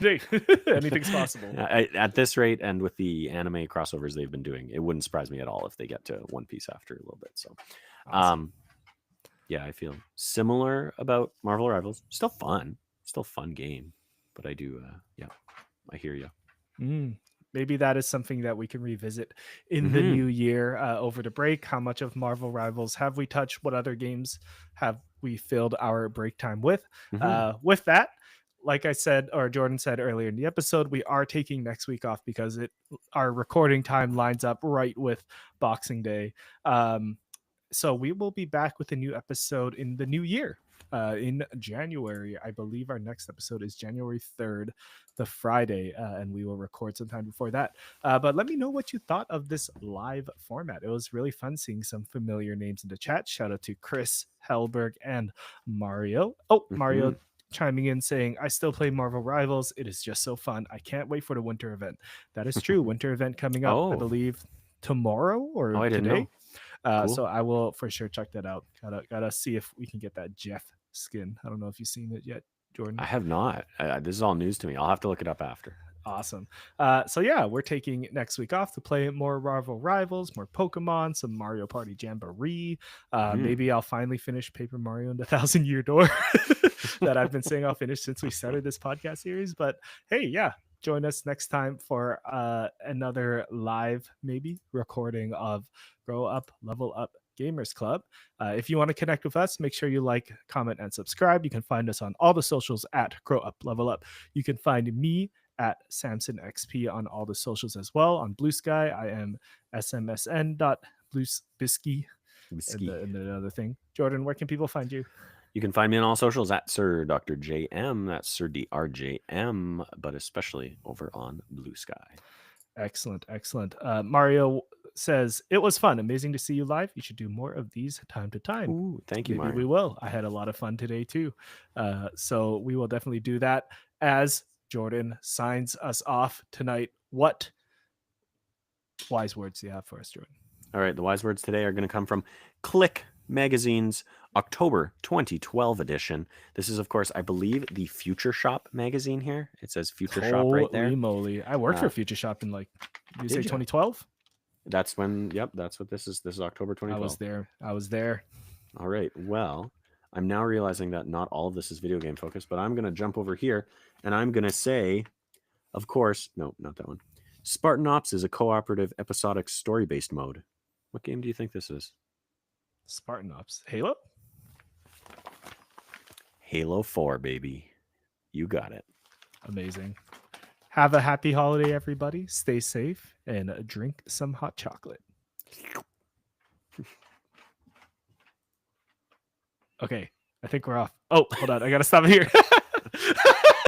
anything's possible.
At this rate, and with the anime crossovers they've been doing, it wouldn't surprise me at all if they get to One Piece after a little bit. So,
awesome.
yeah, I feel similar about Marvel Rivals. Still fun game, but I do, yeah, I hear you.
Maybe that is something that we can revisit in the
Hmm.
new year over the break. How much of Marvel Rivals have we touched? What other games have we filled our break time with?
Hmm.
With that, like I said, or Jordan said earlier in the episode, we are taking next week off because our recording time lines up right with Boxing Day. So we will be back with a new episode in the new year. In January, I believe our next episode is January 3rd, the Friday, and we will record sometime before that. But let me know what you thought of this live format. It was really fun seeing some familiar names in the chat. Shout out to Chris, Hellberg, and Mario. Oh,
Hmm.
Mario chiming in saying, I still play Marvel Rivals. It is just so fun. I can't wait for the winter event. That is true. Winter event coming up, I
Oh,
believe tomorrow
oh,
or
I didn't
today.
know.
So
Cool.
I will for sure check that out. Gotta see if we can get that Jeff skin. I don't know if you've seen it yet, Jordan.
I have not. This is all news to me. I'll have to look it up after.
Awesome. So yeah, we're taking next week off to play more Marvel Rivals, more Pokemon, some Mario Party Jamboree.
Hmm.
Maybe I'll finally finish Paper Mario and the Thousand Year Door that I've been saying I'll finish since we started this podcast series. But hey, yeah, join us next time for another live, maybe recording of Grow Up, Level Up Gamers Club. If you want to connect with us, make sure you like, comment, and subscribe. You can find us on all the socials at Grow Up, Level Up. You can find me at Samson XP on all the socials as well. On Blue Sky, I am smsn.bluesbisky and
Whiskey.
the other thing. Jordan, where can people find you?
You can find me on all socials at SirDrJM. That's SirDrJM, but especially over on Blue Sky.
Excellent. Mario says, it was fun. Amazing to see you live. You should do more of these time to time.
Ooh, thank you,
Maybe
Mario.
we will. I had a lot of fun today too. So we will definitely do that as Jordan signs us off tonight. What wise words do you have for us, Jordan?
All right, the wise words today are going to come from Click Magazine's October 2012 edition. This is, of course, I believe, the Future Shop magazine here. It says Future Shop right there.
Holy moly. I worked for Future Shop in did you say 2012?
That's when, yep, that's what this is. This is October 2012.
I was there.
All right, well, I'm now realizing that not all of this is video game focused, but I'm going to jump over here and I'm going to say, of course, no, not that one. Spartan Ops is a cooperative episodic story-based mode. What game do you think this is?
Spartan Ops. Halo?
Halo 4, baby. You got it.
Amazing. Have a happy holiday, everybody. Stay safe and drink some hot chocolate. Okay, I think we're off. Oh, hold on. I got to stop here.